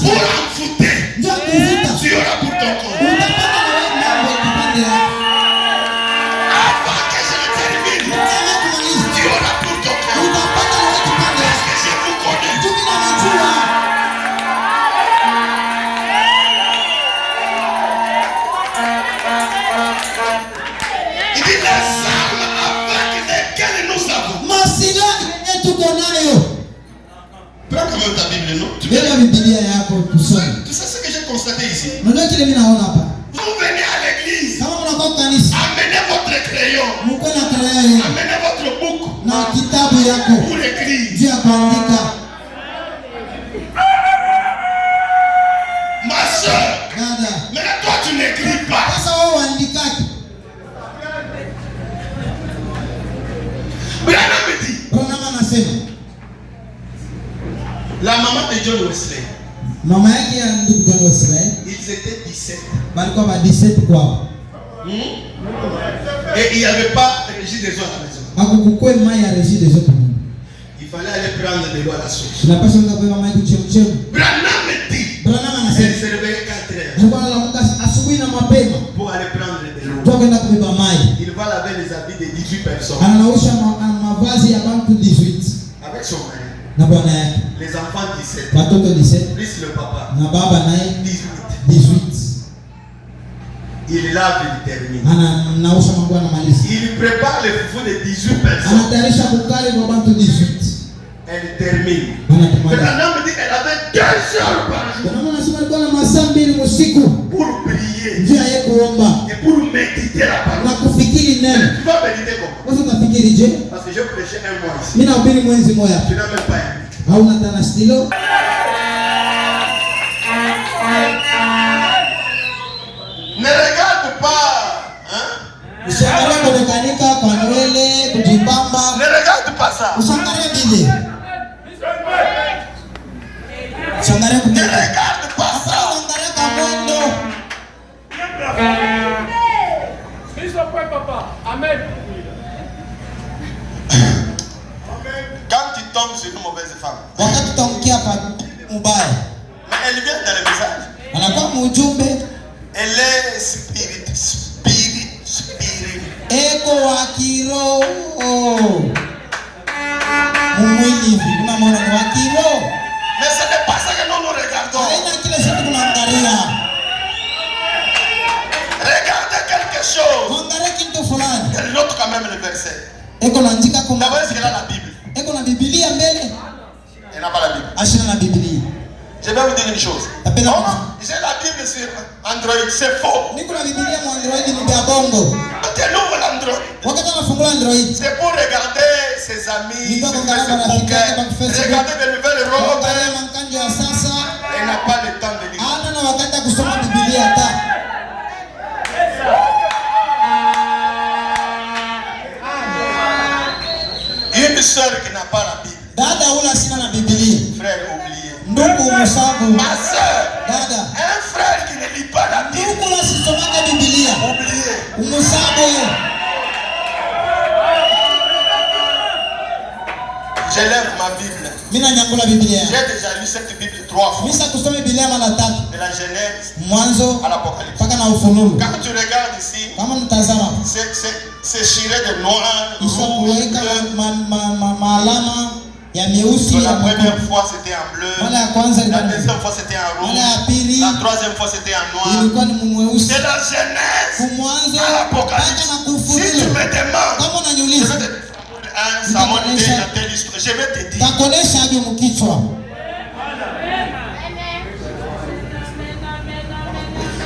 pour envoûter, tu auras pour ton compte. Avant que je ne termine, tu auras pour ton compte. Parce que je vous connais. Il dit les armes avec lesquelles nous avons. Prends quand même ta Bible, non? Tu sais ce que j'ai constaté ici? Vous venez à l'église, amenez votre crayon, amenez votre bouc pour écrire. Ma soeur, mais là toi tu n'écris pas. Branham me dit, la maman de John Wesley, ils étaient 17. Et il n'y avait pas de régie des eaux à la maison. Il fallait aller prendre de l'eau à la source. Branham me dit, elle se réveillait 4 heures pour aller prendre de l'eau. Il va laver les habits de 18 personnes avec son mari. Les enfants 17 plus le papa 18. Il lave et il termine. Il prépare les foufous de 18 personnes. Elle termine. Branham me dit qu'elle avait 2 heures par jour pour prier et pour méditer la parole. Tu vas méditer comment? Parce que je prêchais un mois ici. Tu n'as même pas aimé. Ne regarde pas. Ne regarde pas ça. Ne regarde pas ça. Amen. Quand tu tombes sur une mauvaise femme, mais elle vient dans le message. Elle est spirit. Eko wakiro. Mais ce n'est pas ça que nous regardons. Regardez quelque chose. Elle note quand même le verset. D'abord, est-ce qu'elle a la Bible? Elle n'a pas la Bible. Je vais vous dire une chose. J'ai la Bible sur Android, c'est faux. Quand elle ouvre l'Android, c'est pour regarder ses amis, regarder des nouvelles robes. Elle n'a pas le temps de lire. Une soeur qui n'a pas la Bible, frère oublié. Ma soeur, un frère qui ne lit pas la Bible, oublié. Je J'élève ma Bible. Mina nyangula Biblia. J'ai déjà lu cette Bible 3 fois. Misa kusoma Biblia mara 3. De la Genèse Mwanzo à l'Apocalypse. Paka na Ufunuo. Quand tu regardes ici, kama mtazama, c'est chiré de noir, isha kuweka maalama ya meusi. La première fois c'était en bleu. La deuxième fois c'était en rouge. La troisième fois c'était en noir. C'est la Genèse à l'Apocalypse. Si tu me demandes, je vais te dire je vais te dire.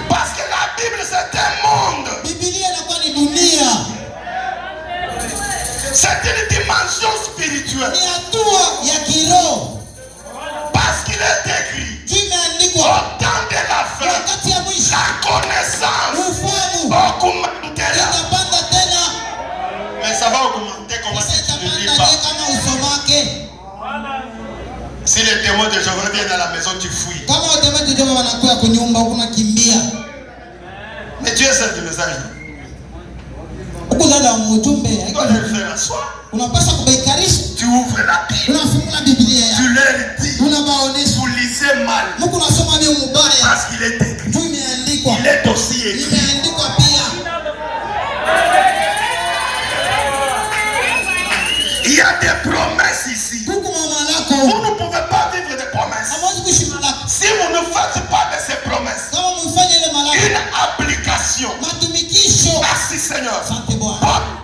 Parce que la Bible c'est un monde. C'est une dimension spirituelle. Parce qu'il est écrit au temps de la fin, la connaissance augmentera. Mais ça va augmenter comment si tu ne lis pas. Si les témoins de Jéhovah viennent à la maison, tu fouilles. Mais tu es celle du message. Tu dois le faire à soi. Tu ouvres la Bible. Tu leur dis. Vous lisez mal. Parce qu'il est écrit. Il est aussi écrit. Il y a des promesses ici. Vous ne pouvez pas vivre des promesses. Si vous ne faites pas de ces promesses, une application. Merci Seigneur.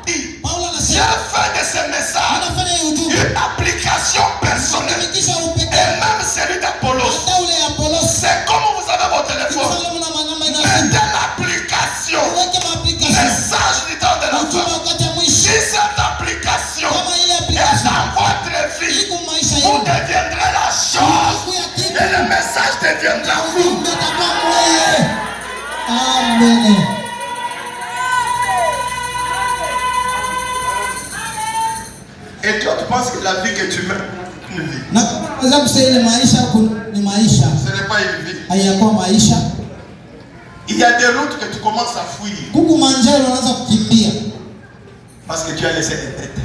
J'ai fait de ces messages une application personnelle. Et même celui d'Apollos. C'est comme vous avez votre téléphone. Mettez l'application. Message du temps de la fin. Si cette application est dans votre vie, vous deviendrez la chose. Et le message deviendra vous. Amen. Et toi, tu penses que la vie que tu mènes, une vie. Ce n'est pas une vie. Il y a des routes que tu commences à fuir. Parce que tu as laissé des têtes.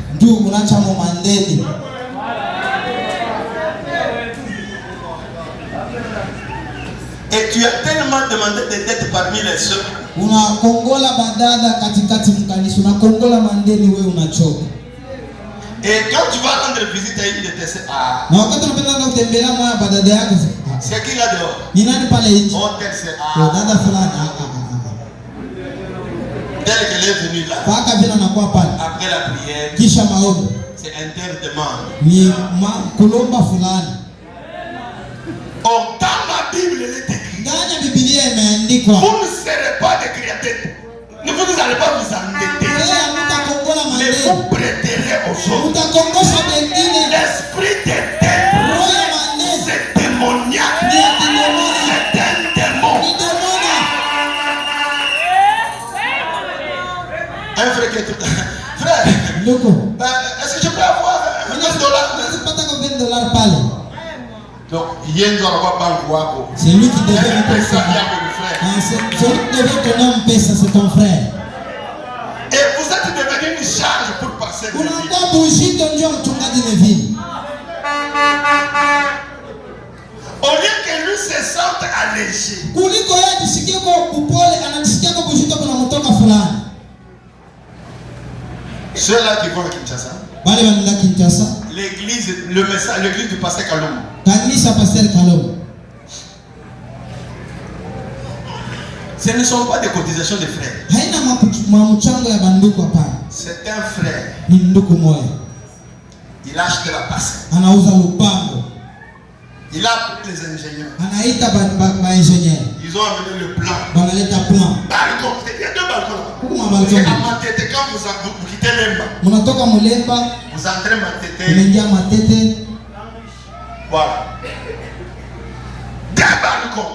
Et tu as tellement demandé des dettes parmi les sœurs. Et quand tu vas rendre visite à une de tes sœurs, c'est qui là dehors? Oh, tel c'est tel qu'elle est venue là. Après la prière, c'est un tel demande. Oh, dans ma Bible, elle est écrite. Vous ne serez pas des créateurs. Vous n'allez pas vous endetter. Mais vous prêterez aux autres. L'esprit des ténèbres, c'est démoniaque. C'est un démon. Un frère qui est frère, est-ce que je peux avoir $20? Donc, il y a une banque. C'est lui qui devait me payer ça. C'est lui qui devait donner un pesa, c'est ton frère. Et vous êtes devenu une charge pour passer de vie. Au lieu que lui se sente allégé, ceux-là qui vont à Kinshasa, l'église, le message, l'église du pasteur Kalom. Ce ne sont pas des cotisations de frères. C'est un frère. Il a acheté la passe. Il a appelé les ingénieurs. Ils ont amené le plan. Balcon. Il y a 2 balcons. C'est à Matete. Quand vous quittez Lemba, vous entrez Matete. Voilà. 2 balcons.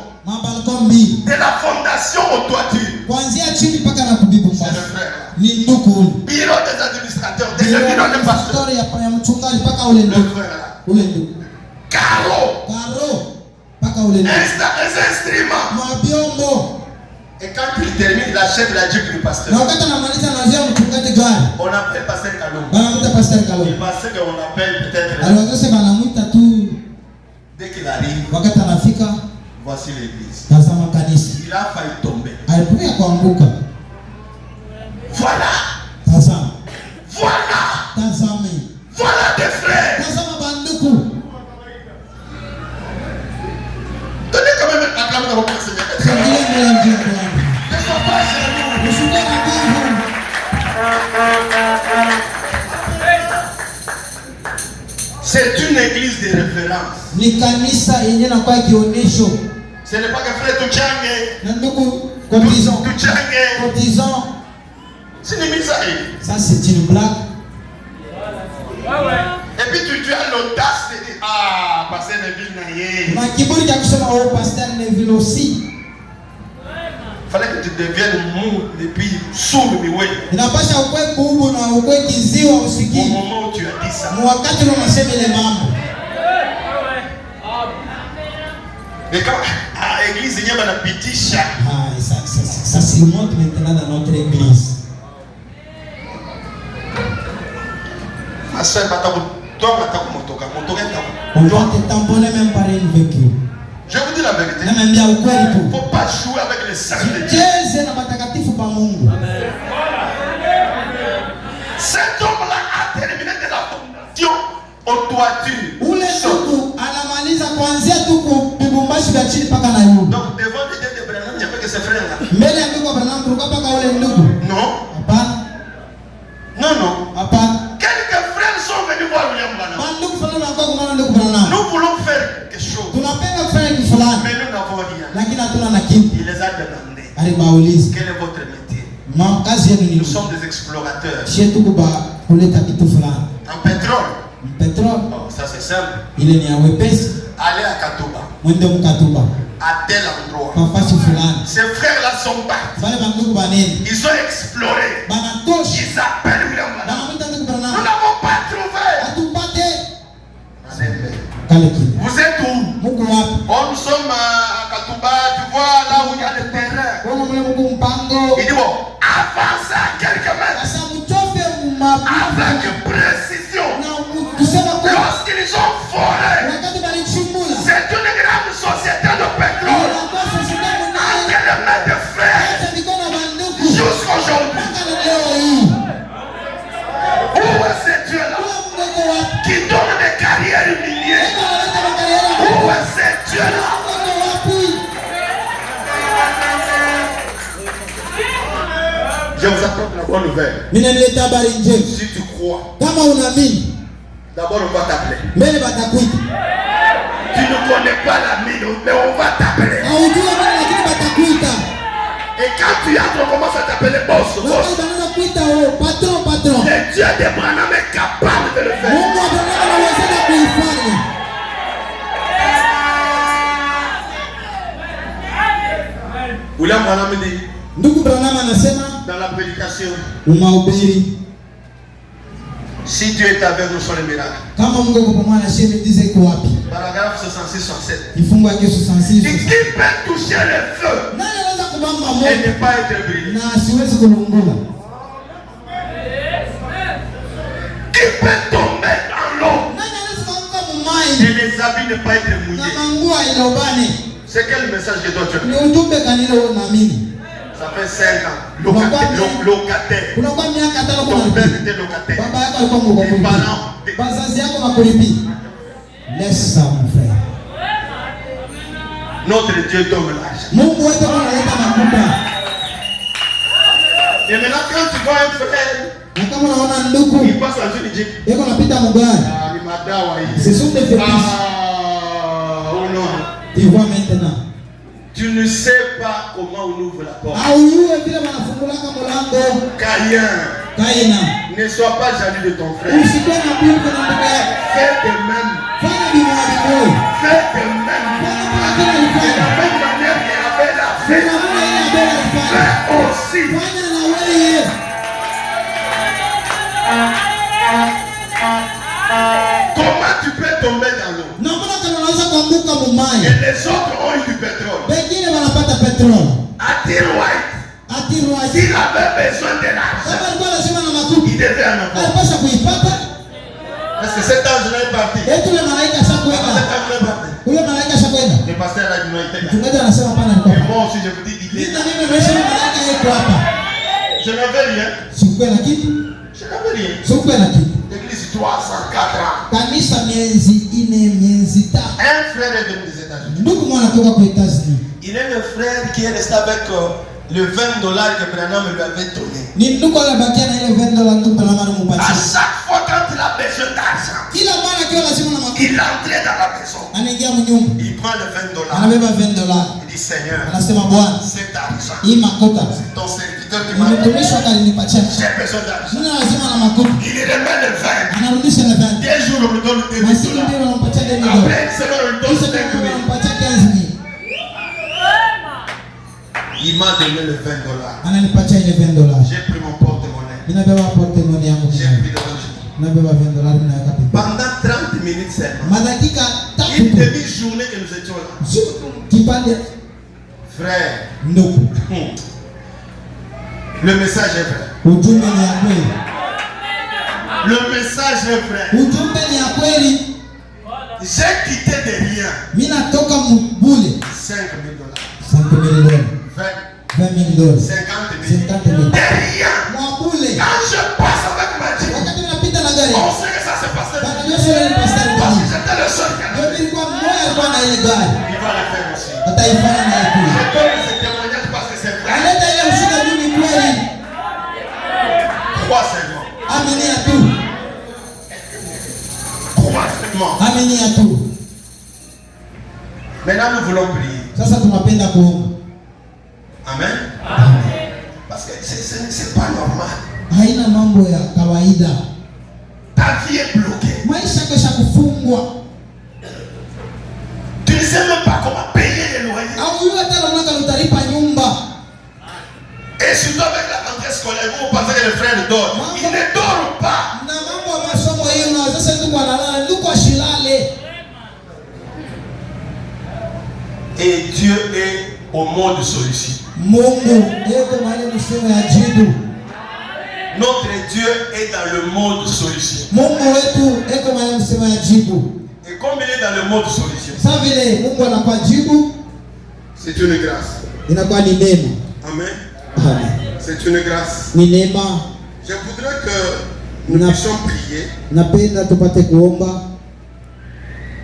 De la fondation aux toitures. C'est le frère. Bureau des administrateurs. Le bureau des pasteurs. Le frère. Carreau. Les instruments. Et quand il termine, il achète la Jeep du pasteur. On appelle pasteur Kalom. pasteur Kalo. Il pensait qu'on l'appelle peut-être. Alors sasa banamuita tu. Dès qu'il arrive, Wakati anafika, voici l'église. tazama kanisa. Il a failli tomber. Alipokuja kuanguka. Voilà. Tazama. Voilà. Tazama. Voilà des frères. Tazama banduku. Donnez quand même la clame dans votre Seigneur. Ne sois pas jaloux. C'est une église de référence. Ni kanisa yenye na kwa kionesho. Ce n'est pas que frère Tuchange. Na ndugu cotisant. Cotisant. C'est une église. Ça c'est une blague. Et puis tu as l'audace de dire ah pasteur Neville naye. Na kiburi cha kusema oh pasteur Neville aussi. Fallait que tu deviennes mou et puis sourd miwe. Inapasha ukwe kuubu na ukwe kiziwa usikii. Au moment où tu as dit ça. Wakati unasema ile mambo. Mais quand l'église yenyewe banapitisha. Ah, ça se montre maintenant dans notre église. Ma soeur on va te tamponner même par une véhicule. Je vous dis la vérité. Il ne faut pas jouer avec les saints de Dieu. Cet homme-là a terminé de la fondation aux toitures. Donc devant les dieux de Branham, il n'y avait que ses frères là. Non. Non. Quelques frères sont venus voir William Branham. Nous voulons faire quelque chose. Mais nous n'avons rien. Il les a demandé. Quel est votre métier? Nous sommes des explorateurs. En pétrole. Oh, ça c'est simple. Allez à Katuba. À tel endroit. Ces frères-là sont partis. Ils ont exploré. Ils appellent William Branham. Nous n'avons pas trouvé. Vous êtes où? Nous sommes à Katuba, tu vois là où il y a le terrain. Il dit bon, avance à quelques mètres. Avec précision. Lorsqu'ils ont foré, c'est une grande société de pétrole. Entre les mains de frères. Jusqu'aujourd'hui. Où est ce Dieu-là qui donne des carrières minières? Où est ce Dieu-là? Je vous apporte la bonne nouvelle. Si tu crois, d'abord on va t'appeler. Tu ne connais pas la mine, mais on va t'appeler. Et quand tu entres, on commence à t'appeler boss. Le Dieu de Branham est capable de le faire. William Branham dit dans la prédication, si Dieu est avec nous sur les miracles. Paragraphe 66-67. Il qui peut toucher le feu et ne pas être brûlé? Qui peut tomber dans l'eau et les habits ne pas être mouillés? C'est quel message que toi tu as? Ça fait 5 ans. Locataire. Ton père était locataire. Tes parents. Laisse ça, mon frère. Notre Dieu donne l'argent. Et maintenant, quand tu vois un frère, il passe dans une jeep. Ce sont des fétiches. Oh non. Tu vois maintenant. Tu ne sais pas comment on ouvre la porte. Caïn, ne sois pas jaloux de ton frère. Fais de même. Fais de même. De la même manière qu'Abel a fait. Fais aussi. Comment tu peux tomber dans l'eau? Et les autres ont eu du pétrole. S'il avait besoin de l'argent, il devait en avoir. Parce que cet ange-là est parti. Et tous les malaika shakwenda. Ule malaika shakwenda. Le pasteur a dit non, il était là. Mchungaji anasema hapana alikuwa. Et moi aussi je vous dis il est là. Mimi nimesema malaika yuko hapa. Je n'avais rien. Sikuwa na kitu. Je n'avais rien. Sikuwa na kitu. L'église 304 ans. Kanisa miezi 4 miezi 5. Un frère est venu des États-Unis. Ndugu mwana kutoka kwa États-Unis. Il est le frère qui est resté avec le $20 que Branham lui avait donné. Ni ndugu alibakia na ile $20 ndugu Branham alimpatia. À chaque fois quand il a besoin d'argent, Kila mara akiwa lazima na makuta. il entrait dans la maison. Anaingia mnyumba. Il prend le $20. Anabeba $20. Il dit Seigneur, Anasema Bwana, cet argent. hii makuta. C'est ton serviteur qui m'a donné. Nimtumishi alinipatia. J'ai besoin d'argent. Nina lazima na makuta. Il remet le 20. Anarudisha le 20. Des jours on me donne le Masiku $10. ndio anampatia $10. Après une semaine on me donne Kisha 5 000. anampatia 15,000. Il m'a donné le $20. Ananipatia ile $20. J'ai pris mon porte-monnaie. Ninabeba porte-monnaie yangu. J'ai pris le $20. Nabeba $20 ninaweka pembeni. Pendant 30 minutes seulement. Madakika 3. Une demi-journée que nous étions là. Kipande Frère, ndugu. le message est vrai. Ujumbe ni ya kweli. Le message est vrai. Ujumbe ni ya kweli. J'ai quitté de rien. Mimi natoka mbule. $5 000. $5,000. $20,000. $50,000. De rien. Mwabule. Quand je passe avec ma Jeep, Wakati ninapita na gari. on sait que ça s'est passé. Bana Yesu ni pastor Parce que gani? j'étais le seul qui avait. Ndio nilikuwa mmoja alikuwa na ile gari. Il va le faire aussi. Ataifanya na yeye. Je donne ce témoignage parce que c'est vrai. Aleta ile ushuhuda juu ni kweli. Crois seulement. Aminia tu. Crois seulement. Aminia tu. Maintenant nous voulons prier. Sasa tunapenda kuomba. Amen. Parce que c'est pas normal. Haina mambo ya kawaida. Ta vie est bloquée. Maisha kesha kufungwa. Tu ne sais même pas comment payer les loyers. Au yule tena unataka utalipa nyumba. Et surtout avec la rentrée scolaire, vous pensez que les frères dorment. Ils ne dorment pas. Na mambo ya masomo hiyo na sasa ndugu analala, ndugu ashilale. Et Dieu est au monde solution. Mungu yeye mwenye msemo ya jibu. Notre Dieu est dans le monde solution. Mungu wetu eko mwenye msemo ya jibu. Et comme il est dans le monde solution, Sasa vile Mungu anakuwa jibu, c'est une grâce. inakuwa ni neema. Amen. Amen. C'est une grâce. Ni neema. Je voudrais que nous puissions prier. Napenda tupate kuomba.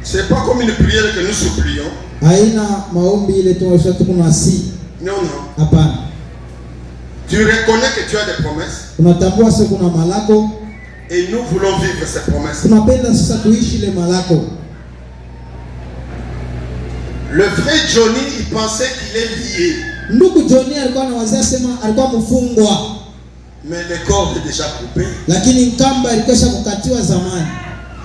C'est pas comme une prière que nous supplions. Haina maombi ile tunasi. Non, non. Hapana. Tu reconnais que tu as des promesses. Unatambua sasa kuna malako. Et nous voulons vivre ces promesses. Tunapenda sasa tuishi ile malako. Le frère Johnny, il pensait qu'il est lié. Ndugu Johnny alikuwa anawazia sema alikuwa mfungwa. Mais le corps est déjà coupé. Lakini kamba ilikuwa kukatiwa zamani.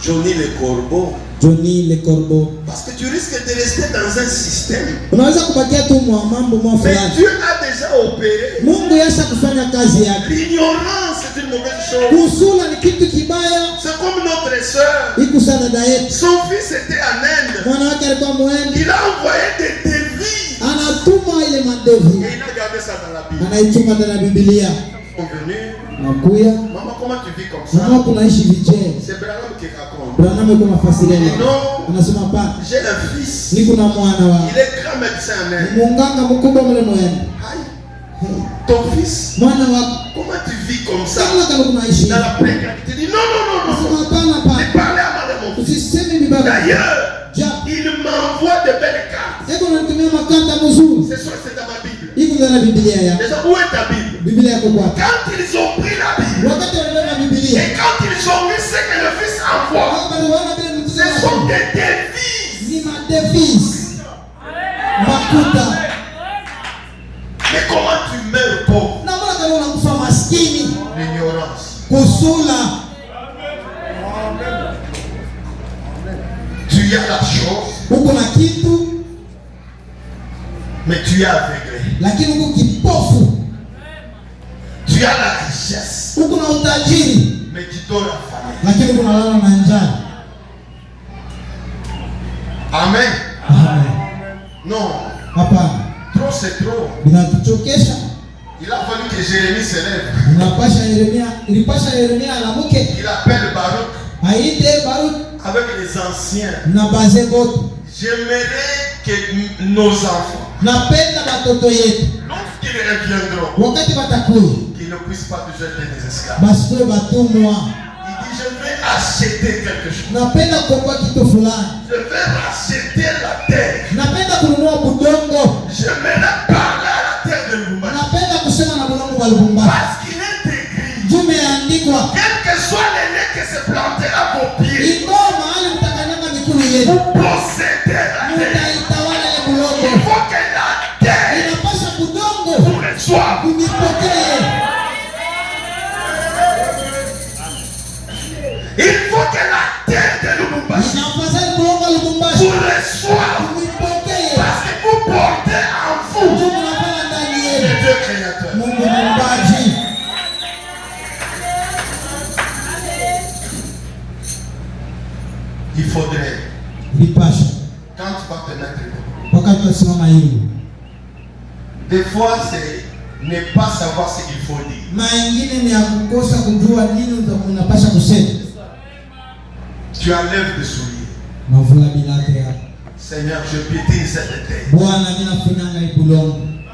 Johnny le corbeau. Johnny le corbeau. Parce que tu risques de rester dans un système. Unaweza kubakia tu mambo fulani. Mais Dieu a déjà opéré. Mungu yasha kufanya kazi yake. L'ignorance c'est une mauvaise chose. Kusula ni kitu kibaya. C'est comme notre sœur. Ikusa dada yetu. Son fils était en Inde. Mwana wake alikuwa mwende. Il a envoyé des devis. Anatuma ile madevi. Et il a gardé ça dans la Bible. Anaituma ndani ya Biblia. Ils sont venus. Nakuya. Maman, comment tu vis comme ça? Mama kunaishi vijee. C'est Branham qui raconte. Branham yuko nafasiria. Non. Anasema hapana. J'ai un fils. Niko na mwana wa. Il est grand médecin en Inde. Munganga mkubwa mle mwende. Aïe. Ton fils. Mwana wa. Comment tu vis comme ça? Kama kunaishi. Dans la précarité. Tu dis non, non, non, non. Anasema hapana hapana. Il parlait à madame mon fils. Usiseme bibaba. D'ailleurs, Ja. il m'envoie de belles cartes. Eko natumia makata mzuri. C'est sûr, c'est dans ma Bible. Iko ndani ya Biblia ya. Déjà, où est ta Bible? Biblia yako kwa. Quand ils ont pris la Bible, Wakati wanabeba Biblia. et quand ils ont vu ce que le fils envoie, ce sont des devises. Ni madevis. Makuta. Mais comment tu meurs pauvre? Na mbona kama unakufa maskini? L'ignorance. Kusula. Tu as la chose, Uko na kitu mais tu es aveuglé. lakini uko kipofu. Tu as la richesse, Uko na utajiri mais tu dors la famille. lakini uko nalala na njaa. Amen. Amen. Non, Hapana. trop c'est trop. Inatuchokesha. Il a fallu que Jérémie se lève. Ilipasha Yeremia alamuke. Il appelle Baruch. avec les anciens. J'aimerais que nos enfants, lorsqu'ils reviendront, qu'ils ne puissent pas toujours être des esclaves. Il dit, je vais acheter quelque chose. Je vais racheter la terre. Je vais parler à la terre de Lubumbashi. Parce qu'il est écrit, quel que soit les laits qui se plantera à vos pieds, vous possédez la terre. Il faut que la terre vous reçoive. Il faut que la terre de Lubumbashi vous reçoive. Parce que vous portez en vous le Dieu créateur. Il faudrait, quand tu vas te mettre, des fois c'est ne pas savoir ce qu'il faut dire. Tu enlèves des souliers. Seigneur, je piétine cette terre.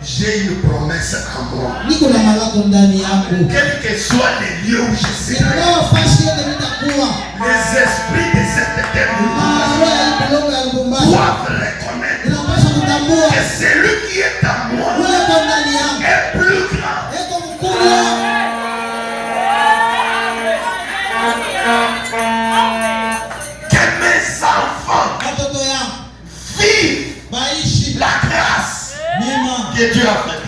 J'ai une promesse à moi. Quel que soit les lieux où je serai, les esprits de cette terre doivent reconnaître que celui qui est à moi est plus grand. Que mes enfants vivent la grâce que Dieu a faite.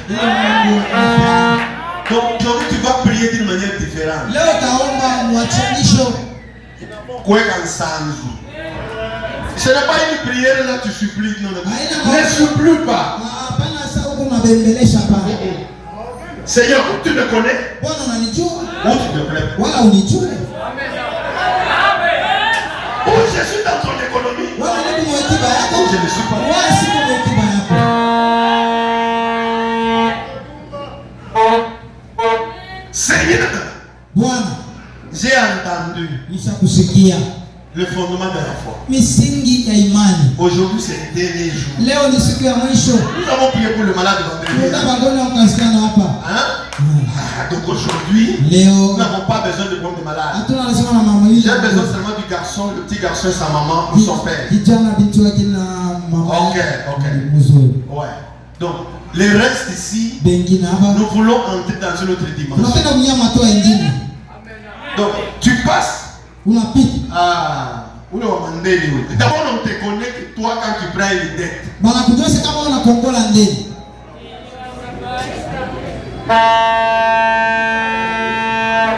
Donc aujourd'hui tu vas prier d'une manière différente. Ce n'est pas une prière là tu supplies. Non, ne supplie pas. Seigneur, tu me connais? Où tu te plais? Où je suis dans ton économie? Où je ne suis pas. Seigneur, j'ai entendu le fondement de la foi. Aujourd'hui c'est le dernier jour. Nous avons prié pour le malade vendredi. Donc aujourd'hui, nous n'avons pas besoin de prendre de malade. J'ai besoin seulement du garçon, le petit garçon et sa maman ou son père. Ok. Ouais. Donc, le reste ici, nous voulons entrer dans une autre dimension. Donc, tu passes. D'abord, on te connaît que toi, quand tu prends les dettes.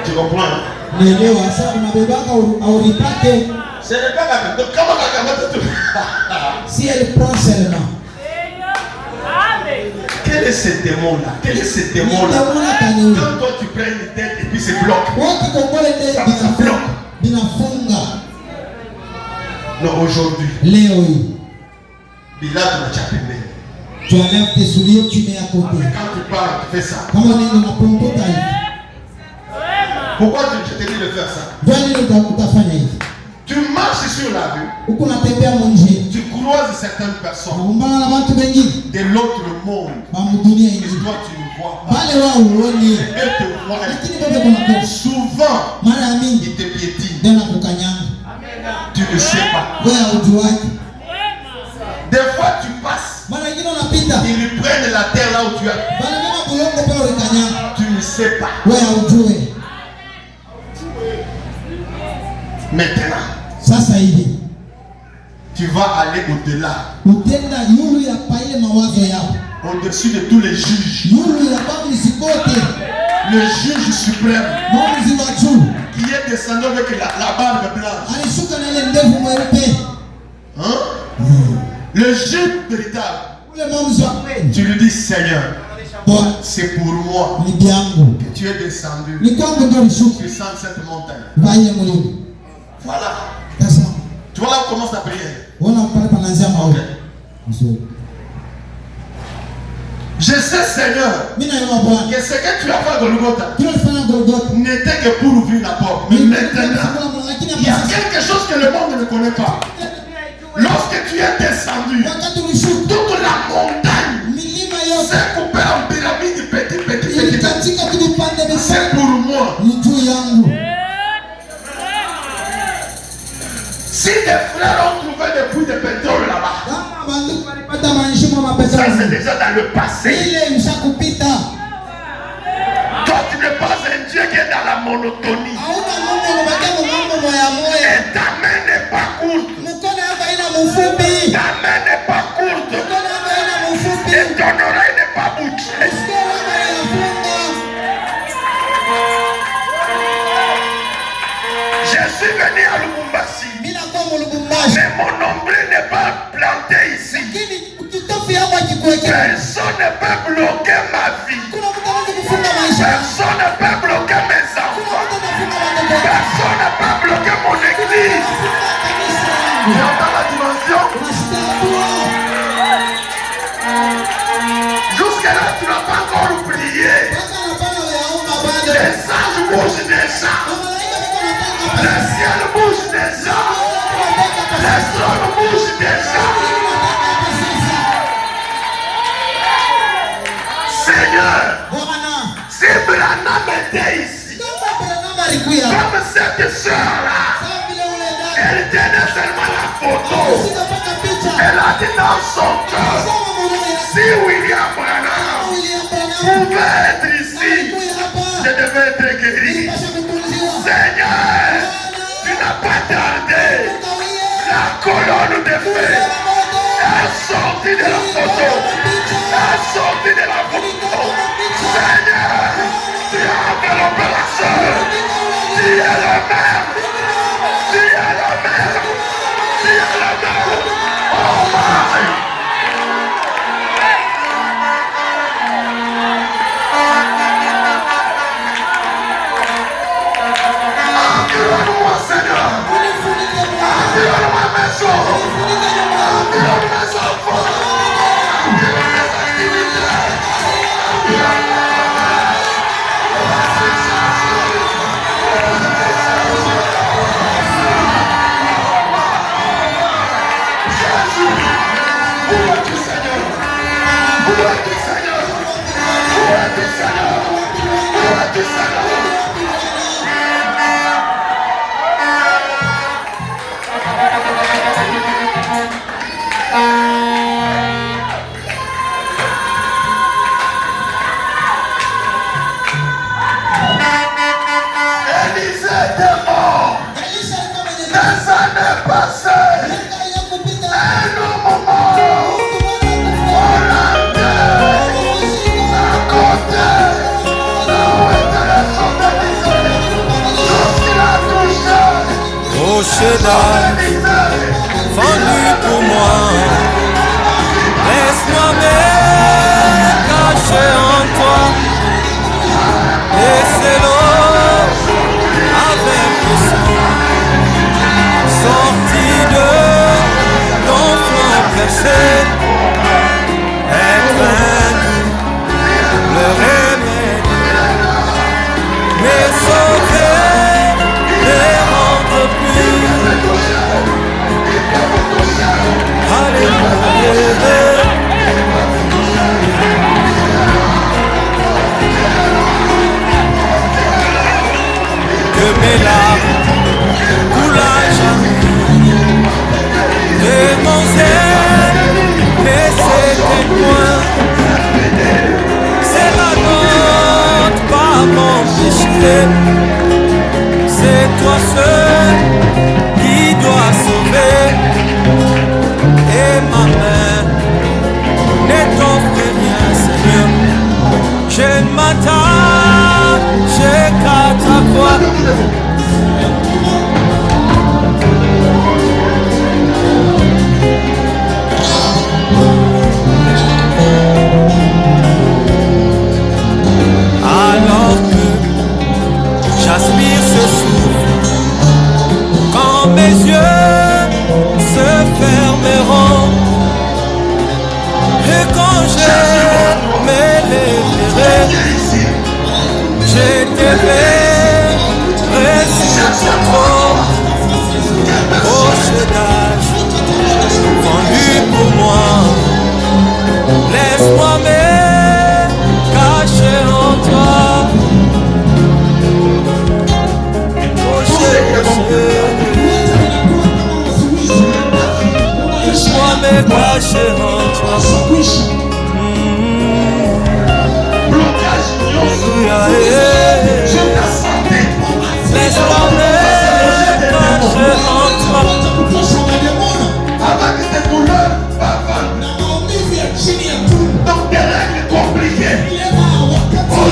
Tu comprends? Ce n'est pas la même. Si elle prend seulement. Quel est ce démon-là? Quel est ce démon-là? Quand toi tu prends une tête et puis c'est bloqué. Ça bloque. Non, aujourd'hui. Bila tu n'as pas. Tu enlèves tes souliers, tu mets à côté. Quand tu parles, tu fais ça. Pourquoi je te dis de faire ça? Tu marches sur la rue. Tu croises certaines personnes de l'autre monde. Et toi tu ne vois pas. Elles te voient. Souvent, ils te piétinent. Tu ne sais pas. Des fois tu passes. Ils lui prennent la terre là où tu as. Tu ne sais pas. Maintenant, tu vas aller au-delà. Au-dessus de tous les juges. Le juge suprême qui est descendu avec la barbe blanche. Hein? Le juge véritable. Tu lui dis, Seigneur, c'est pour moi que tu es descendu sur cette montagne. Voilà. Tu vois là où commence la prière. Okay. Je sais, Seigneur, que ce que tu as fait à Golgotha n'était que pour ouvrir la porte. Mais maintenant, il y a le monde ne connaît pas. Lorsque tu es descendu, toute la montagne s'est coupée en pyramide petit. C'est pour moi. Si des frères ont trouvé des puits de pétrole là-bas, ça c'est déjà dans le passé. Toi tu n'es pas un Dieu qui est dans la monotonie. Et ta main n'est pas courte. Ta main n'est pas courte. Et ton oreille n'est pas bouchée. Je suis venu à Lubumbashi. Mais mon nombril n'est pas planté ici. Personne ne peut bloquer ma vie. Personne ne peut bloquer mes enfants. Personne ne peut bloquer mon église. Dans la dimension. Jusque-là, tu n'as pas encore prié. Les anges bougent déjà. Le ciel bouge déjà. Les trônes bougent déjà. Seigneur, si Branham était ici, comme cette soeur-là, elle tenait seulement la photo. Elle a dit dans son cœur, si William Branham pouvait être ici, je devais être guéri. Seigneur, tu n'as pas tardé. La colonne de feu est sortie de la photo. Est sortie de la photo. Seigneur, tu as enveloppé la soeur. Tu es le même. Tu es le même. Tu es le même. Oh my. Environne-moi, Seigneur. Environne ma maison. Environne mes enfants. Environne mes activités. Jésus, où es-tu, Seigneur? Où es-tu, Seigneur? Où es-tu, Seigneur? Où es-tu, Seigneur? Élisée était mort. Des années passées. Un homme mort. Hollandais. À côté. Là où étaient les soldats d'Israël. Lorsqu'il a touché. Rocher d'âme, fendu pour moi. Laisse-moi me cacher en toi. Et c'est l'eau avec le sang sorti de l'enfant blessé. Être vaincu, le remède, mais sauver, les rendre plus. Alléluia. Que mes larmes coulent à jamais et mon zèle laissez tes coins. C'est la note, pas mon péché. C'est toi seul qui dois sauver. Et ma main ne t'offre rien, Seigneur. Je ne m'attache qu'à ta croix. Alors que j'aspire ce souffle, quand mes yeux se fermeront, et quand je me lèverai, je te verrai sur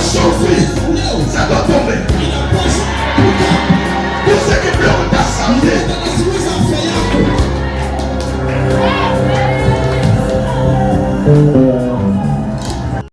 sauvé.